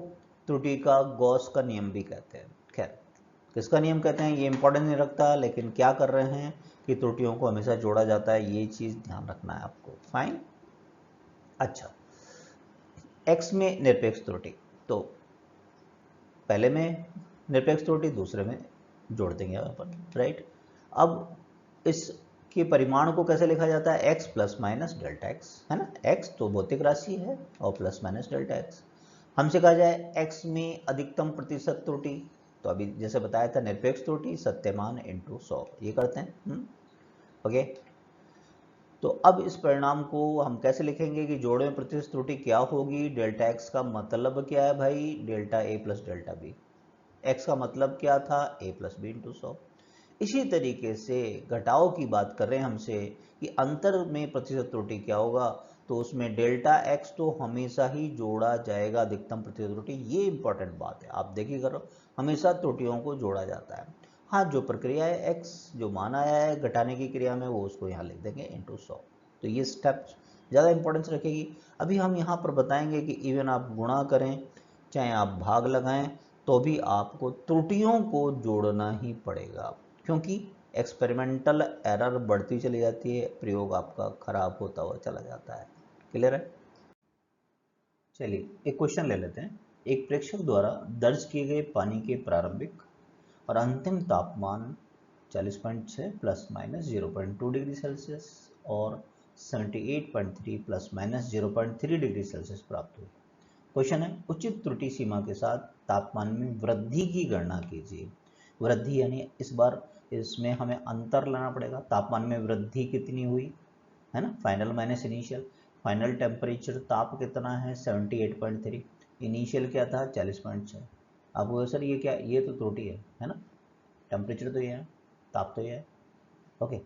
त्रुटि का गॉस का नियम भी कहते हैं। खैर, किसका नियम कहते हैं ये इंपॉर्टेंट नहीं रखता, लेकिन क्या कर रहे हैं कि त्रुटियों को हमेशा जोड़ा जाता है, ये चीज़ ध्यान रखना है आपको। फाइन। अच्छा, एक्स में निरपेक्ष त्रुटि, तो पहले में निरपेक्ष त्रुटि, दूसरे में जोड़ देंगे अपन, राइट। अब इसके परिमाण को कैसे लिखा जाता है, x plus minus delta x, है ना। एक्स तो भौतिक राशि है और प्लस माइनस डेल्टा एक्स। हमसे कहा जाए एक्स में अधिकतम प्रतिशत त्रुटि, तो अभी जैसे बताया था निरपेक्ष त्रुटि सत्यमान इंटू 100, ये करते हैं। ओके, तो अब इस परिणाम को हम कैसे लिखेंगे कि जोड़े में प्रतिशत त्रुटि क्या होगी। डेल्टा एक्स का मतलब क्या है भाई, delta A plus delta B. X का मतलब क्या था, ए प्लस बी इंटू 100। इसी तरीके से घटाव की बात कर रहे हैं हमसे कि अंतर में प्रतिशत त्रुटि क्या होगा, तो उसमें डेल्टा एक्स तो हमेशा ही जोड़ा जाएगा अधिकतम प्रतिशत त्रुटि। ये इंपॉर्टेंट बात है, आप देखिए करो, हमेशा त्रुटियों को जोड़ा जाता है। हाँ, जो प्रक्रिया है एक्स जो मान आया है घटाने की क्रिया में, वो उसको यहाँ लिख देंगे इंटू 100। तो ये स्टेप ज़्यादा इंपॉर्टेंस रखेगी। अभी हम यहाँ पर बताएंगे कि इवन आप गुणा करें चाहे आप भाग लगाएं तो भी आपको त्रुटियों को जोड़ना ही पड़ेगा, क्योंकि एक्सपेरिमेंटल एरर बढ़ती चली जाती है, प्रयोग आपका खराब होता हुआ चला जाता है। क्लियर है। चलिए एक क्वेश्चन ले लेते हैं। एक प्रेक्षक द्वारा दर्ज किए गए पानी के प्रारंभिक और अंतिम तापमान 40.6 प्लस माइनस 0.2 डिग्री सेल्सियस और 78.3 प्लस माइनस 0.3 डिग्री सेल्सियस प्राप्त हुई। क्वेश्चन है, उचित त्रुटि सीमा के साथ तापमान में वृद्धि की गणना कीजिए। वृद्धि यानी इस बार इसमें हमें अंतर लाना पड़ेगा, तापमान में वृद्धि कितनी हुई, है ना, final minus initial. Final temperature ताप कितना है 78.3, इनिशियल क्या था 40.6। अब वो सर ये क्या, ये तो त्रुटि है ना, टेम्परेचर तो ये है, ताप तो ये है। ओके,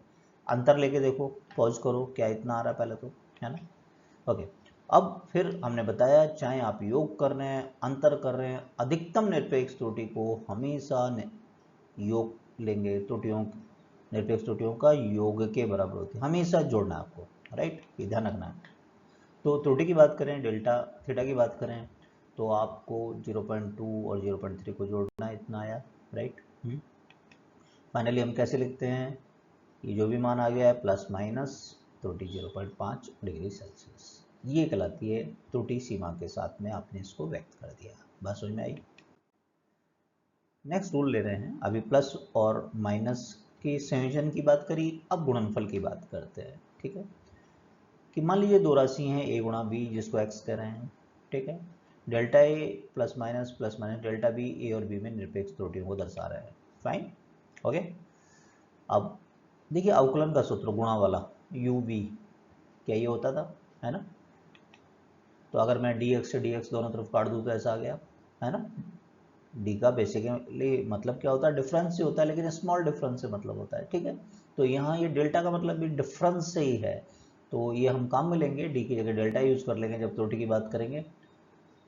अंतर लेके देखो, पॉज करो, क्या इतना आ रहा है पहले तो, है ना। ओके, अब फिर हमने बताया चाहे आप योग कर रहे हैं, अंतर कर रहे हैं, अधिकतम निरपेक्ष त्रुटि को हमेशा योग लेंगे, त्रुटियों निरपेक्ष त्रुटियों का योग के बराबर होती है, हमेशा जोड़ना है आपको, राइट, ये ध्यान रखना है। तो त्रुटि की बात करें, डेल्टा थीटा की बात करें, तो आपको 0.2 और 0.3 को जोड़ना है, इतना आया, राइट। फाइनली हम कैसे लिखते हैं, ये जो भी मान आ गया है प्लस माइनस त्रुटि 0.5 डिग्री सेल्सियस, ये कहलाती है त्रुटि सीमा के साथ में आपने इसको व्यक्त कर दिया। बात समझ में आई। नेक्स्ट रूल ले रहे हैं, अभी प्लस और माइनस के संयोजन की बात करी, अब गुणनफल की बात करते हैं। ठीक है, कि मान लीजिए दो राशि हैं a गुणा बी, जिसको x कह रहे हैं। ठीक है, delta A plus minus delta B ए और बी में निरपेक्ष त्रुटियों को दर्शा रहे हैं। Fine, okay. अब देखिए अवकलन का सूत्र गुणा वाला यू वी, क्या ये होता था, है ना। तो अगर मैं dx से dx दोनों तरफ काट दूँ तो ऐसा आ गया, है ना। डी का बेसिकली मतलब क्या होता है, डिफरेंस से होता है, लेकिन स्मॉल डिफरेंस से मतलब होता है। ठीक है, तो यहाँ ये डेल्टा का मतलब भी डिफरेंस से ही है, तो ये हम काम में लेंगे, डी की जगह डेल्टा यूज़ कर लेंगे जब त्रुटि की बात करेंगे।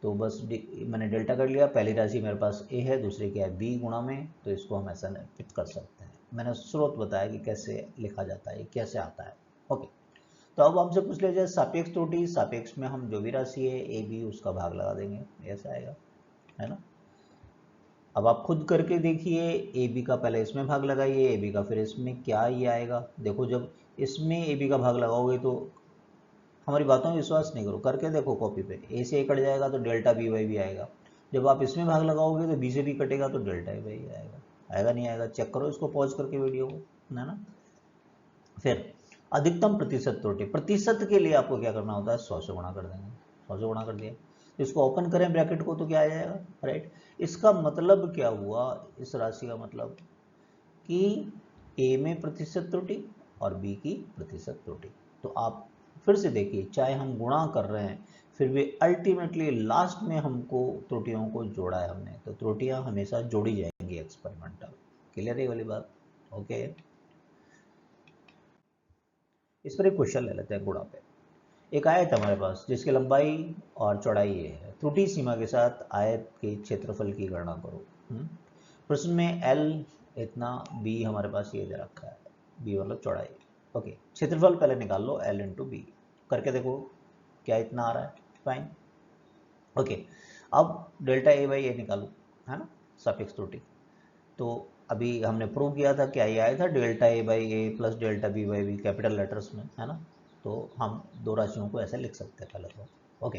तो बस मैंने डेल्टा कर लिया, पहली राशि मेरे पास ए है, दूसरी क्या है बी गुणा में, तो इसको हम ऐसा फिट कर सकते हैं। मैंने स्रोत बताया कि कैसे लिखा जाता है, कैसे आता है। ओके, तो अब हमसे पूछ लिया जाए सापेक्ष त्रुटि, सापेक्ष में हम जो भी राशि है ए बी उसका भाग लगा देंगे, ऐसा आएगा, है ना। अब आप खुद करके देखिए, ए बी का पहले इसमें भाग लगाइए, ए बी का फिर इसमें, क्या ये आएगा। देखो जब इसमें ए बी का भाग लगाओगे तो हमारी बातों में विश्वास नहीं करो, करके देखो कॉपी पे, ए से ए कट जाएगा तो डेल्टा बी वाई भी आएगा। जब आप इसमें भाग लगाओगे तो बी से बी कटेगा तो डेल्टा ए वाई आएगा। आएगा नहीं आएगा, चेक करो इसको पॉज करके वीडियो को, है ना। फिर अधिकतम प्रतिशत त्रुटि, प्रतिशत के लिए आपको क्या करना होता है, 100 से गुणा कर देंगे, 100 से गुणा कर दिया, तो इसको ओपन करें ब्रैकेट को तो क्या आ जाएगा, राइट। इसका मतलब क्या हुआ, इस राशि का मतलब कि ए में प्रतिशत त्रुटि और बी की प्रतिशत त्रुटि। तो आप फिर से देखिए, चाहे हम गुणा कर रहे हैं फिर भी अल्टीमेटली लास्ट में हमको त्रुटियों को जोड़ा है हमने, तो त्रुटियां हमेशा जोड़ी जाएंगी एक्सपेरिमेंटल। क्लियर है वाली बात, ओके। इस पर एक क्वेश्चन ले लेते हैं गुणा पे। एक आयत हमारे पास जिसकी लंबाई और चौड़ाई ये है, त्रुटि सीमा के साथ आयत के क्षेत्रफल की गणना करो। प्रश्न में एल इतना, बी हमारे पास ये दे रखा है, बी मतलब चौड़ाई, ओके। क्षेत्रफल पहले निकाल लो, एल इंटू बी करके देखो क्या इतना आ रहा है, फाइन, ओके। अब डेल्टा ए बाई ए निकालो, है ना, सापेक्ष त्रुटि। तो अभी हमने प्रूव किया था, क्या ये आया था, delta A by A plus delta B by B, capital letters में, है ना। तो हम दो राशियों को ऐसे लिख सकते हैं पहले तो, ओके।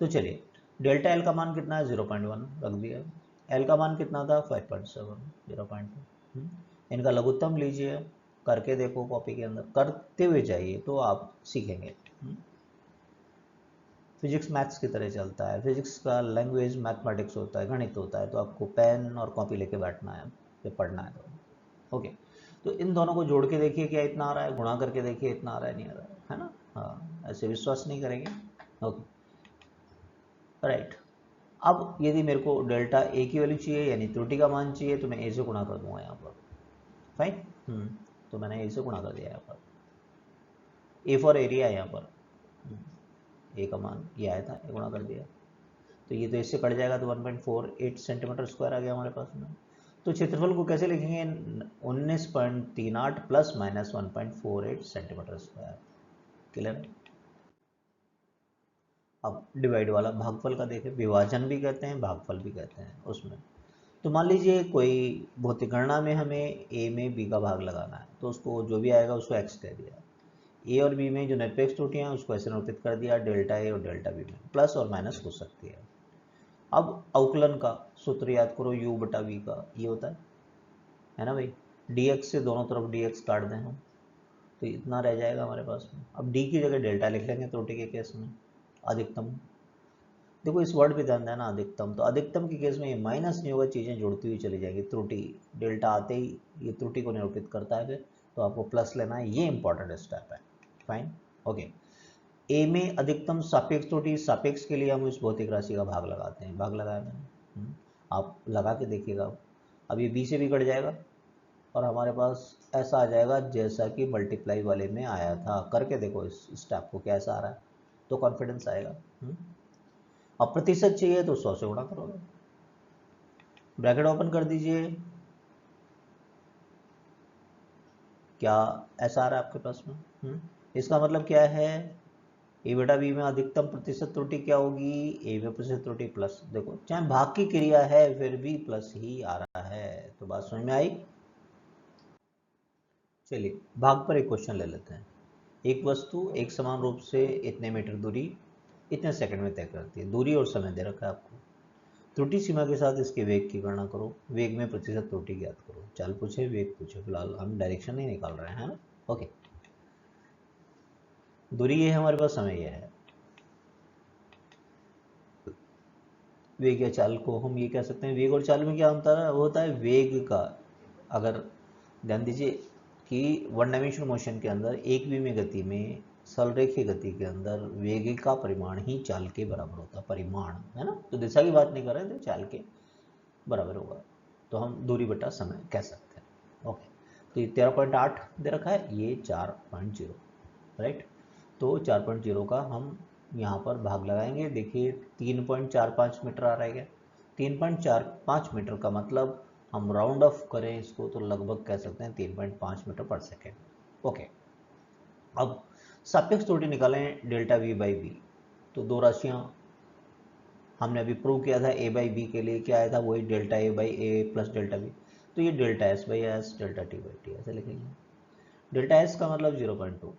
तो चलिए, डेल्टा एल का मान कितना है, 0.1 रख दिया, एल का मान कितना था, 5.7, 0.2। इनका लघुत्तम लीजिए, करके देखो कॉपी के अंदर, करते हुए जाइए तो आप सीखेंगे। फिजिक्स मैथ्स की तरह चलता है, फिजिक्स का लैंग्वेज मैथमेटिक्स होता है, गणित होता है, तो आपको पेन और कॉपी लेके बैठना है जब पढ़ना है तो, ओके। तो इन दोनों को जोड़ के देखिए क्या इतना आ रहा है, गुणा करके देखिए इतना आ रहा है, नहीं आ रहा है ना, हाँ, ऐसे विश्वास नहीं करेंगे, ओके, राइट। अब यदि मेरे को डेल्टा ए की वैल्यू चाहिए यानी त्रुटि का मान चाहिए, तो मैं ए से गुणा कर दूंगा यहाँ पर, फाइन। तो मैंने ए से गुणा कर दिया यहाँ पर, ए फॉर एरिया यहाँ पर, ए का मान ये आया था, ए गुणा कर दिया, तो ये तो इससे कट जाएगा, तो 1.48 सेंटीमीटर स्क्वायर आ गया हमारे पास में। तो क्षेत्रफल को कैसे लिखेंगे, 19.38 plus minus 1.48 centimetre square. Clear. अब डिवाइड वाला भागफल का देखें, विभाजन भी कहते हैं भागफल भी कहते हैं उसमें। तो मान लीजिए कोई भौतिक गणना में हमें ए में बी का भाग लगाना है, तो उसको जो भी आएगा उसको एक्स कह दिया, ए और बी में जो निरपेक्ष त्रुटियां उसको ऐसे निरूपित कर दिया, डेल्टा ए और डेल्टा बी में प्लस और माइनस हो सकती है। अब अवकलन का सूत्र याद करो, u बटा v का ये होता है ना भाई, dx से दोनों तरफ dx काट दें हम, तो इतना रह जाएगा हमारे पास में। अब d की जगह डेल्टा लिख लेंगे त्रुटि के केस में, अधिकतम, देखो इस वर्ड पे ध्यान देना, अधिकतम, तो अधिकतम के केस में ये माइनस नहीं होगा, चीज़ें जुड़ती हुई चली जाएगी, त्रुटि डेल्टा आते ही ये त्रुटि को निरूपित करता है फिर, तो आपको प्लस लेना है, ये इंपॉर्टेंट स्टेप है, फाइन, ओके। ए में अधिकतम सापेक्ष त्रुटि, सापेक्ष के लिए हम इस भौतिक राशि का भाग लगाते हैं, भाग लगाया मैंने, आप लगा के देखिएगा। अब ये बी से भी कट जाएगा और हमारे पास ऐसा आ जाएगा जैसा कि मल्टीप्लाई वाले में आया था, करके देखो इस स्टेप को कैसा आ रहा है, तो कॉन्फिडेंस आएगा। अब प्रतिशत चाहिए तो 100 से गुणा करोगे, ब्रैकेट ओपन कर दीजिए, क्या ऐसा आ रहा है आपके पास में, इसका मतलब क्या है, ए बटा बी में अधिकतम प्रतिशत त्रुटि क्या होगी, ए में प्रतिशत त्रुटि प्लस, देखो चाहे भाग की क्रिया है फिर भी प्लस ही आ रहा है, तो बात समझ में आई। चलिए भाग पर एक क्वेश्चन ले लेते हैं। एक वस्तु एक समान रूप से इतने मीटर दूरी इतने सेकंड में तय करती है, दूरी और समय दे रखा है आपको, त्रुटि सीमा के साथ इसके वेग की गणना करो, वेग में प्रतिशत त्रुटि ज्ञात करो, चाल पूछे वेग पूछे, फिलहाल हम डायरेक्शन नहीं निकाल रहे हैं, है ना, ओके। दूरी ये है हमारे पास, समय ये है, वेग या चाल को हम ये कह सकते हैं, वेग और चाल में क्या अंतर है, वो होता है वेग का, अगर ध्यान दीजिए कि वन डायमेंशनल मोशन के अंदर एक विमीय गति में सरलरेखीय गति के अंदर वेग का परिमाण ही चाल के बराबर होता है, परिमाण, है ना, तो दिशा की बात नहीं कर रहे हैं, तो चाल के बराबर होगा, तो हम दूरी बटा समय कह सकते हैं, ओके। तो ये 13.8 दे रखा है, ये 4.0, राइट। तो 4.0 का हम यहाँ पर भाग लगाएंगे, देखिए 3.45 मीटर आ रहा है क्या, 3.45 मीटर का मतलब हम राउंड ऑफ करें इसको तो लगभग कह सकते हैं 3.5 मीटर पर सेकेंड, ओके। अब सापेक्ष त्रुटि निकालें डेल्टा वी बाई बी, तो दो राशियाँ हमने अभी प्रूव किया था, ए बाई बी के लिए क्या आया था, वही delta A by A plus delta B, तो ये delta S by S delta T by T ऐसे लिखेंगे। डेल्टा एस का मतलब 0.2,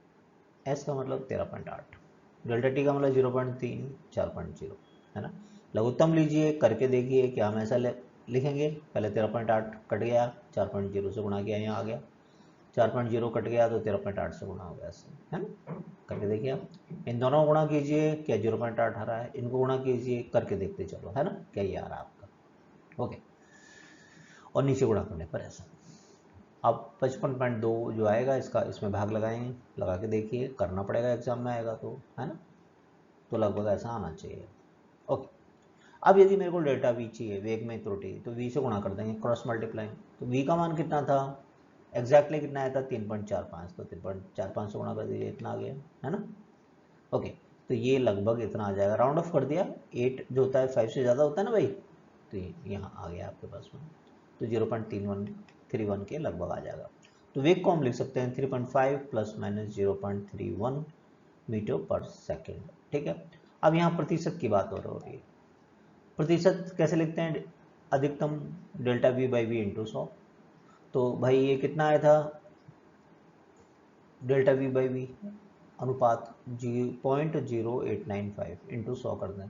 एस का मतलब 13.8, डेल्टा टी का मतलब 0.3, 4.0, है ना। लघुत्तम लीजिए, करके देखिए क्या हम ऐसा लिखेंगे, पहले 13.8 कट गया, 4.0 से गुणा किया यहाँ आ गया, 4.0 कट गया तो 13.8 से गुणा हो गया, है ना। करके देखिए आप, इन दोनों को गुणा कीजिए, क्या 0.8 आ रहा है, इनको गुणा कीजिए, करके देखते चलो, है ना, क्या ये आ रहा है आपका। ओके, और नीचे गुणा करने पर ऐसा। अब 55.2 जो आएगा इसका, इसमें भाग लगाएंगे, लगा के देखिए, करना पड़ेगा, एग्जाम में आएगा तो, है ना। तो लगभग ऐसा आना चाहिए। ओके, अब यदि मेरे को डेल्टा वी चाहिए, वेग में त्रुटि, तो वी से गुणा कर देंगे, क्रॉस मल्टीप्लाइंग। तो वी का मान कितना था, एग्जैक्टली कितना आया था, 3.45, तो 3.45 से गुणा कर दीजिए, इतना आ गया, है ना। ओके, तो ये लगभग इतना आ जाएगा, राउंड ऑफ कर दिया, 8 जो होता है 5 से ज़्यादा होता है ना भाई, तो यहाँ आ गया आपके पास में, तो 0.31 के लगभग आ जाएगा। तो वेग को हम लिख सकते हैं 3.5 प्लस माइनस 0.31 मीटर पर सेकेंड, ठीक है। अब यहाँ प्रतिशत की बात हो रही है, प्रतिशत कैसे लिखते हैं, अधिकतम delta V by V into 100। तो भाई ये कितना आया था, डेल्टा वी बाई वी अनुपात 0.0895 इंटू 100 कर दें,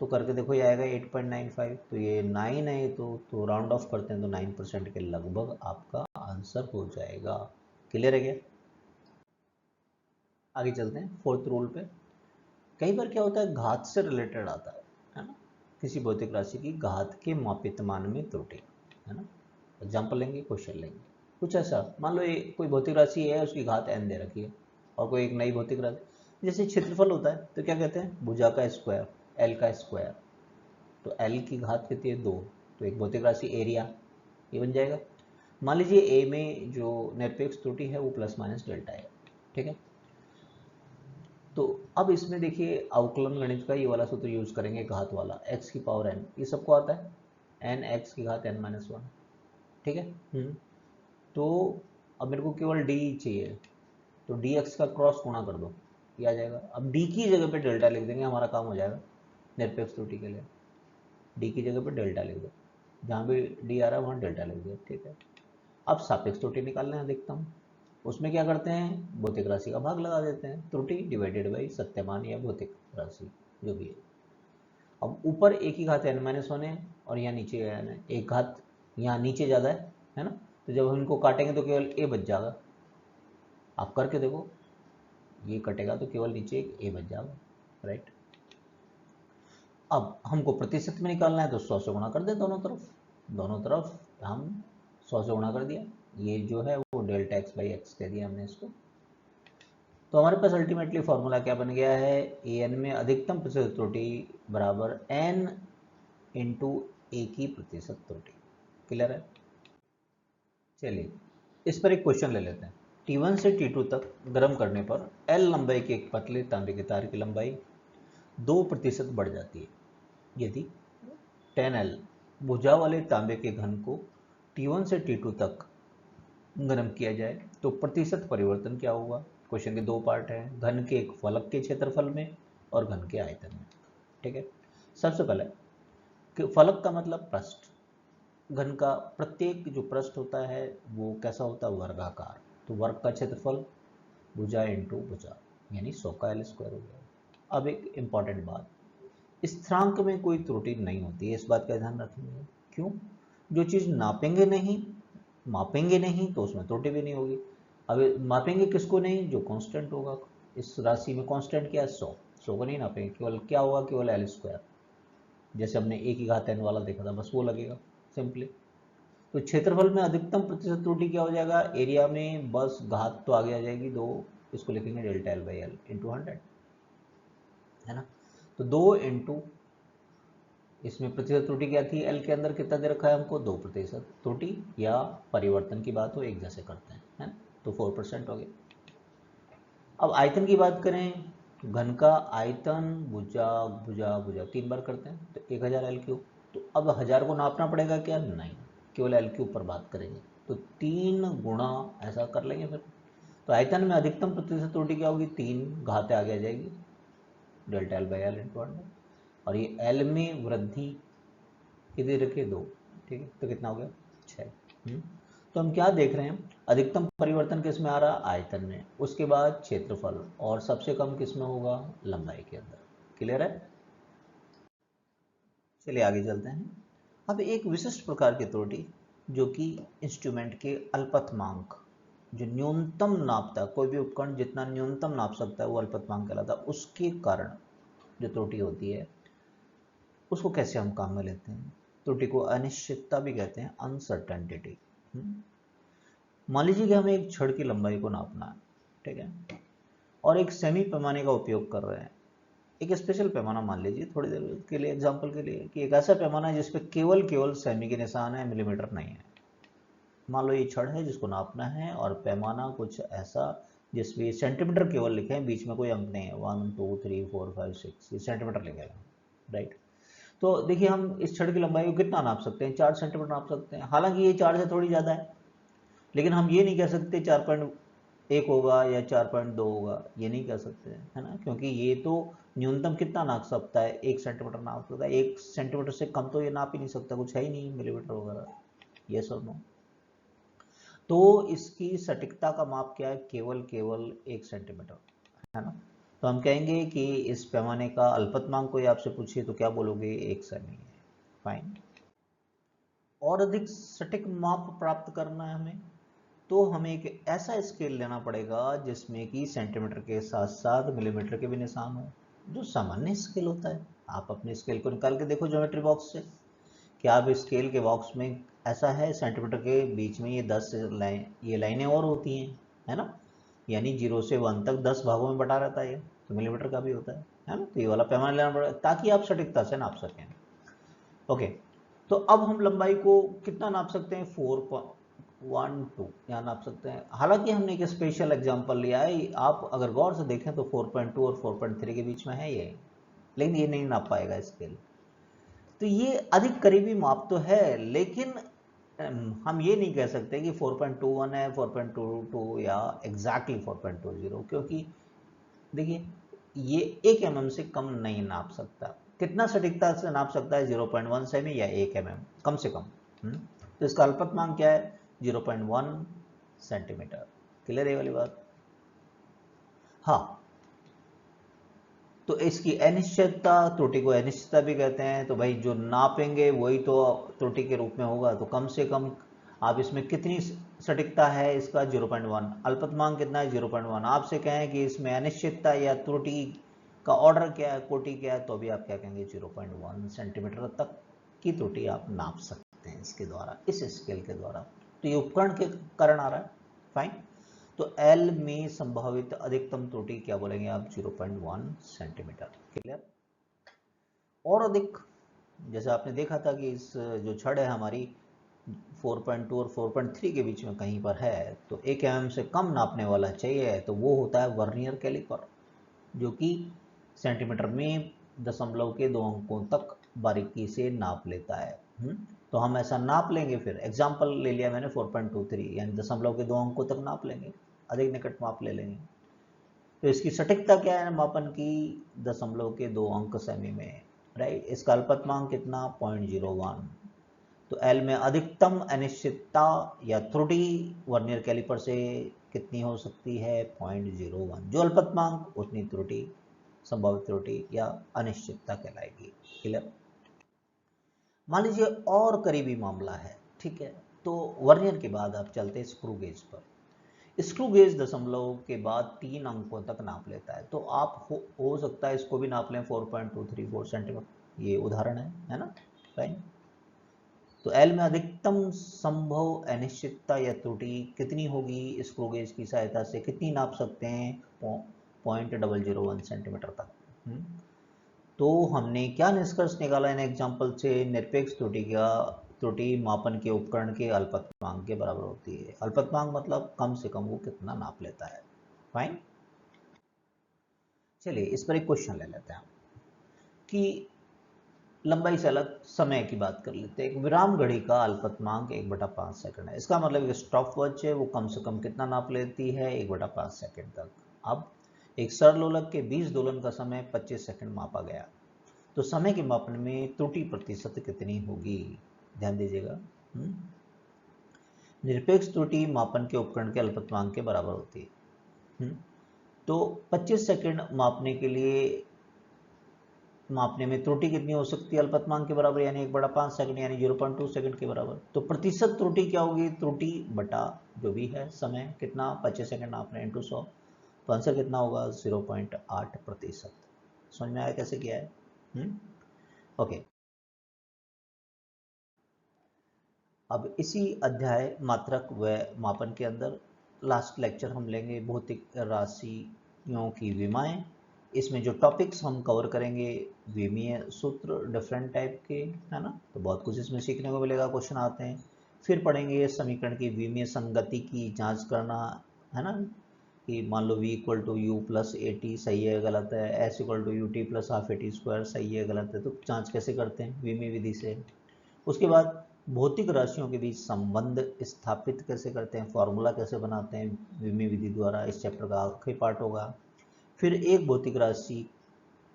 तो करके देखो ये आएगा 8.95, तो ये 9 है, तो राउंड ऑफ करते हैं तो 9% के लगभग आपका आंसर हो जाएगा। क्लियर है क्या। आगे चलते हैं फोर्थ रूल पे। कई बार क्या होता है, घात से रिलेटेड आता है ना, किसी भौतिक राशि की घात के मापित मान में त्रुटि, है ना। एग्जाम्पल लेंगे, क्वेश्चन लेंगे, कुछ ऐसा मान लो ये कोई भौतिक राशि है, उसकी घात n दे रखी है, और कोई एक नई भौतिक राशि, जैसे क्षेत्रफल होता है तो क्या कहते हैं, भुजा का स्क्वायर, l का स्क्वायर, तो l की घात कितनी है 2, तो एक भौतिक राशि एरिया ये बन जाएगा। मान लीजिए a में जो निरपेक्ष त्रुटि है वो प्लस माइनस डेल्टा है, ठीक है। तो अब इसमें देखिए अवकलन गणित का ये वाला सूत्र यूज करेंगे, घात वाला, x की पावर n, ये सबको आता है, n x की घात n-1, ठीक है। तो अब मेरे को केवल d चाहिए, तो dx का क्रॉस गुणा कर दो, ये आ जाएगा। अब d की जगह पे डेल्टा लिख देंगे, हमारा काम हो जाएगा निरपेक्ष त्रुटि के लिए, d की जगह पे डेल्टा लिख दो, जहाँ भी d आ रहा है वहाँ डेल्टा लिख दो, ठीक है। अब सापेक्ष त्रुटि निकालना है अधिकतम, उसमें क्या करते हैं, भौतिक राशि का भाग लगा देते हैं, त्रुटि डिवाइडेड बाई सत्यमान या भौतिक राशि जो भी है। अब ऊपर एक ही घात n-1 है, और यहाँ नीचे n है, एक घात यहाँ नीचे ज़्यादा है ना, तो जब हम इनको काटेंगे तो केवल a बच जाएगा। आप करके देखो, ये कटेगा तो केवल नीचे एक a बच जाएगा, राइट। अब हमको प्रतिशत में निकालना है, तो 100 से गुणा कर दें दोनों तरफ हम 100 से गुणा कर दिया, ये जो है वो डेल्टा x बाई एक्स कह दिया हमने इसको। तो हमारे पास अल्टीमेटली फॉर्मूला क्या बन गया है, an में अधिकतम प्रतिशत त्रुटि बराबर n इंटू ए की प्रतिशत त्रुटि। क्लियर है। चलिए इस पर एक क्वेश्चन ले लेते हैं। T1 से T2 तक गर्म करने पर L लंबाई के एक पतले तांबे के तार की लंबाई 2% बढ़ जाती है। यदि 10L भुजा वाले तांबे के घन को T1 से T2 तक गर्म किया जाए तो प्रतिशत परिवर्तन क्या होगा। क्वेश्चन के दो पार्ट हैं, घन के एक फलक के क्षेत्रफल में और घन के आयतन में, ठीक है। सबसे पहले फलक का मतलब पृष्ठ, घन का प्रत्येक जो पृष्ठ होता है वो कैसा होता है, वर्गाकार, तो वर्ग का क्षेत्रफल भुजा इंटू भुजा, यानी 100 का L स्क्वायर हो गया। अब एक इंपॉर्टेंट बात, स्थिरांक में कोई त्रुटि नहीं होती है, इस बात का ध्यान रखेंगे। क्यों, जो चीज़ नापेंगे नहीं मापेंगे नहीं तो उसमें त्रुटि भी नहीं होगी। अब मापेंगे किसको नहीं, जो कांस्टेंट होगा, इस राशि में कांस्टेंट क्या है 100 को नहीं नापेंगे, केवल क्या होगा, केवल L स्क्वायर, जैसे हमने एक ही घात n वाला देखा था बस वो लगेगा सिंपली। तो क्षेत्रफल में अधिकतम प्रतिशत त्रुटि क्या हो जाएगा, एरिया में बस घात तो आगे आ जाएगी 2, इसको लिखेंगे delta L by L into 100, है ना। तो 2 इंटू, इसमें प्रतिशत त्रुटि क्या थी, एल के अंदर कितना दे रखा है हमको, 2% त्रुटि या परिवर्तन की बात हो एक जैसे करते हैं, है ना, तो 4% हो गया। अब आयतन की बात करें, घन का आयतन भुजा भुजा भुजा 3 बार करते हैं तो 1000 L3। तो अब 1000 को नापना पड़ेगा क्या, नहीं, केवल L3 पर बात करेंगे, तो 3 गुणा ऐसा कर लेंगे फिर। तो आयतन में अधिकतम प्रतिशत त्रुटि क्या होगी, 3 घात आगे आ जाएगी delta L by L into 100, और ये L में वृद्धि कितनी रखिए 2, ठीक है, तो कितना हो गया 6। तो हम क्या देख रहे हैं, अधिकतम परिवर्तन किस में आ रहा, आयतन में, उसके बाद क्षेत्रफल, और सबसे कम किस में होगा, लंबाई के अंदर। क्लियर है। चलिए आगे चलते हैं। अब एक विशिष्ट प्रकार की त्रुटि जो कि इंस्ट्रूमेंट के अल्पतमांक जो न्यूनतम नापता है, कोई भी उपकरण जितना न्यूनतम नाप सकता है वो अल्पतमांक कहलाता है। उसके कारण जो त्रुटि होती है उसको कैसे हम काम में लेते हैं? त्रुटि को अनिश्चितता भी कहते हैं, अनसर्टेनिटी। मान लीजिए कि हमें एक छड़ की लंबाई को नापना है, ठीक है, और एक सेमी पैमाने का उपयोग कर रहे हैं। एक स्पेशल पैमाना मान लीजिए थोड़ी देर के लिए एग्जांपल के लिए कि एक ऐसा पैमाना है जिसपे केवल सेमी के निशान है, मिलीमीटर नहीं है। मान लो ये छड़ है जिसको नापना है और पैमाना कुछ ऐसा जिसमें सेंटीमीटर केवल लिखे हैं, बीच में कोई अंक नहीं है, 1 2 3 4 5 6, ये सेंटीमीटर लिखेगा, राइट। तो देखिए हम इस छड़ की लंबाई को कितना नाप सकते हैं? 4 सेंटीमीटर नाप सकते हैं। हालांकि ये 4 से थोड़ी ज़्यादा है, लेकिन हम ये नहीं कह सकते 4.1 होगा या 4.2 होगा, ये नहीं कह सकते, है ना, क्योंकि ये तो न्यूनतम कितना नाप सकता है? 1 सेंटीमीटर नाप सकता है। 1 सेंटीमीटर से कम तो ये नाप ही नहीं सकता, कुछ है ही नहीं मिलीमीटर वगैरह, यस और नो। तो इसकी सटीकता का माप क्या है? केवल 1 सेंटीमीटर, है ना। तो हम कहेंगे कि इस पैमाने का अल्पतमांक कोई आपसे पूछिए तो क्या बोलोगे? 1 सेमी है, फाइन। और अधिक सटीक माप प्राप्त करना है हमें, तो हमें एक ऐसा स्केल लेना पड़ेगा जिसमें कि सेंटीमीटर के साथ साथ मिलीमीटर के भी निशान हो, जो सामान्य स्केल होता है। आप अपने स्केल को निकाल के देखो ज्योमेट्री बॉक्स से, क्या आप स्केल के बॉक्स में ऐसा है सेंटीमीटर के बीच में ये 10 ये लाइनें और होती हैं, है ना, यानी 0 से 1 तक 10 भागों में बटा रहता है ये, तो मिलीमीटर का भी होता है ना। तो ये वाला पैमाना लेना पड़ेगा ताकि आप सटीकता से नाप सकें। ओके, तो अब हम लंबाई को कितना नाप सकते हैं? 4.12 यहाँ नाप सकते हैं। हालांकि हमने एक स्पेशल एग्जांपल लिया है, आप अगर गौर से देखें तो 4.2 और 4.3 के बीच में है ये, लेकिन ये नहीं नाप पाएगा स्केल। तो ये अधिक करीबी माप तो है, लेकिन हम ये नहीं कह सकते कि 4.21 है, 4.22 या एग्जैक्टली 4.20, क्योंकि देखिए ये 1 mm से कम नहीं नाप सकता। कितना सटीकता से नाप सकता है? 0.1 सेमी या 1 mm कम से कम। तो इसका अल्पतमांक क्या है? 0.1 सेंटीमीटर। क्लियर है ये वाली बात? हाँ, तो इसकी अनिश्चितता, त्रुटि को अनिश्चितता भी कहते हैं। तो भाई जो नापेंगे वही तो त्रुटि के रूप में होगा, तो कम से कम आप इसमें कितनी सटीकता है? इसका 0.1। अल्पतमांक कितना है? 0.1। आपसे कहें कि इसमें अनिश्चितता या त्रुटि का ऑर्डर क्या है, कोटि क्या है, तो अभी आप क्या कहेंगे? 0.1 सेंटीमीटर तक की त्रुटि आप नाप सकते हैं इसके द्वारा, इस स्केल के द्वारा। तो ये उपकरण के कारण आ रहा है, फाइन। तो L में संभावित अधिकतम त्रुटि क्या बोलेंगे आप? 0.1 सेंटीमीटर। क्लियर? और अधिक, जैसे आपने देखा था कि इस जो छड़ है हमारी 4.2 और 4.3 के बीच में कहीं पर है, तो 1 mm से कम नापने वाला चाहिए, तो वो होता है वर्नियर कैलिपर, जो कि सेंटीमीटर में दशमलव के 2 अंकों तक बारीकी से नाप लेता है। तो हम ऐसा नाप लेंगे, फिर एग्जाम्पल ले लिया मैंने 4.23, यानी दशमलव के 2 अंकों तक नाप लेंगे, अधिक निकट माप ले लेंगे। तो इसकी सटीकता क्या है मापन की? दशमलव के 2 अंक सेमी में, राइट। इसका अल्पतमांक कितना? 0.01। तो एल में अधिकतम अनिश्चितता या त्रुटि वर्नियर कैलिपर से कितनी हो सकती है? 0.01। जो अल्पतमांक उतनी त्रुटि, संभावित त्रुटि या अनिश्चितता कहलाएगी। क्लियर? मान लीजिए और करीबी मामला है, ठीक है, तो वर्नियर के बाद आप चलते हैं स्क्रू गेज पर। स्क्रू गेज दशमलव के बाद 3 अंकों तक नाप लेता है, तो आप हो सकता है इसको भी नाप लें 4.234 सेंटीमीटर। ये उदाहरण है ना, फाइन। तो एल में अधिकतम संभव अनिश्चितता या त्रुटि कितनी होगी? स्क्रू गेज की सहायता से कितनी नाप सकते हैं? 0.001 सेंटीमीटर तक। तो हमने क्या निष्कर्ष निकाला इन एग्जाम्पल से? निरपेक्ष त्रुटि मापन के उपकरण के अल्पतमांक के बराबर होती है। अल्पतमांक मतलब कम से कम वो कितना नाप लेता है, फाइन। चलिए इस पर एक क्वेश्चन ले लेते हैं कि लंबाई से अलग समय की बात कर लेते हैं। एक विराम घड़ी का अल्पतमांक 1/5 सेकंड है। इसका मतलब एक स्टॉप वॉच है, वो कम से कम कितना नाप लेती है? 1/5 सेकंड तक। अब एक सरलोलक के 20 दोलन का समय 25 सेकंड मापा गया, तो समय के मापन में त्रुटि प्रतिशत कितनी होगी? ध्यान दीजिएगा। निरपेक्ष त्रुटि मापन के उपकरण के अल्पतमांक के बराबर होती है। तो 25 सेकंड मापने के लिए मापने में त्रुटि कितनी हो सकती है अल्पतमांक के बराबर, यानी 1/5 सेकंड, यानी 0.2 सेकंड के बराबर। तो प्रतिशत त्रुटि क्या होगी, त्रुटि बटा जो भी है समय कितना 25 सेकंड आपने इंटू 100, तो आंसर कितना होगा 0.8%। समझ में आया कैसे किया है? ओके। अब इसी अध्याय मात्रक व मापन के अंदर लास्ट लेक्चर हम लेंगे भौतिक राशियों की विमाएं। इसमें जो टॉपिक्स हम कवर करेंगे विमीय सूत्र डिफरेंट टाइप के, है ना, तो बहुत कुछ इसमें सीखने को मिलेगा, क्वेश्चन आते हैं। फिर पढ़ेंगे समीकरण की विमीय संगति की जांच करना, है ना, कि मान लो v equal to U plus A T सही है गलत है, s equal to U T plus half A T square सही है गलत है, तो जांच कैसे करते हैं विमीय विधि से। उसके बाद भौतिक राशियों के बीच संबंध स्थापित कैसे करते हैं, फॉर्मूला कैसे बनाते हैं विमीय विधि द्वारा, इस चैप्टर का आखिरी पार्ट होगा। फिर एक भौतिक राशि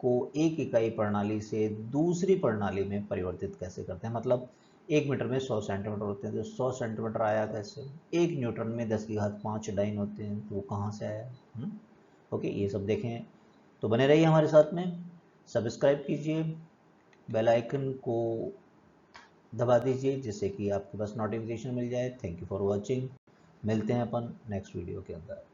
को एक इकाई प्रणाली से दूसरी प्रणाली में परिवर्तित कैसे करते हैं, मतलब 1 मीटर में 100 सेंटीमीटर होते हैं, तो 100 सेंटीमीटर आया कैसे, 1 न्यूटन में 10⁵5 डाइन होते हैं, तो वो कहाँ से आया। ओके, ये सब देखें। तो बने रहिए हमारे साथ में, सब्सक्राइब कीजिए, बेल आइकन को दबा दीजिए जिससे कि आपके पास नोटिफिकेशन मिल जाए। Thank you for watching. मिलते हैं अपन नेक्स्ट वीडियो के अंदर।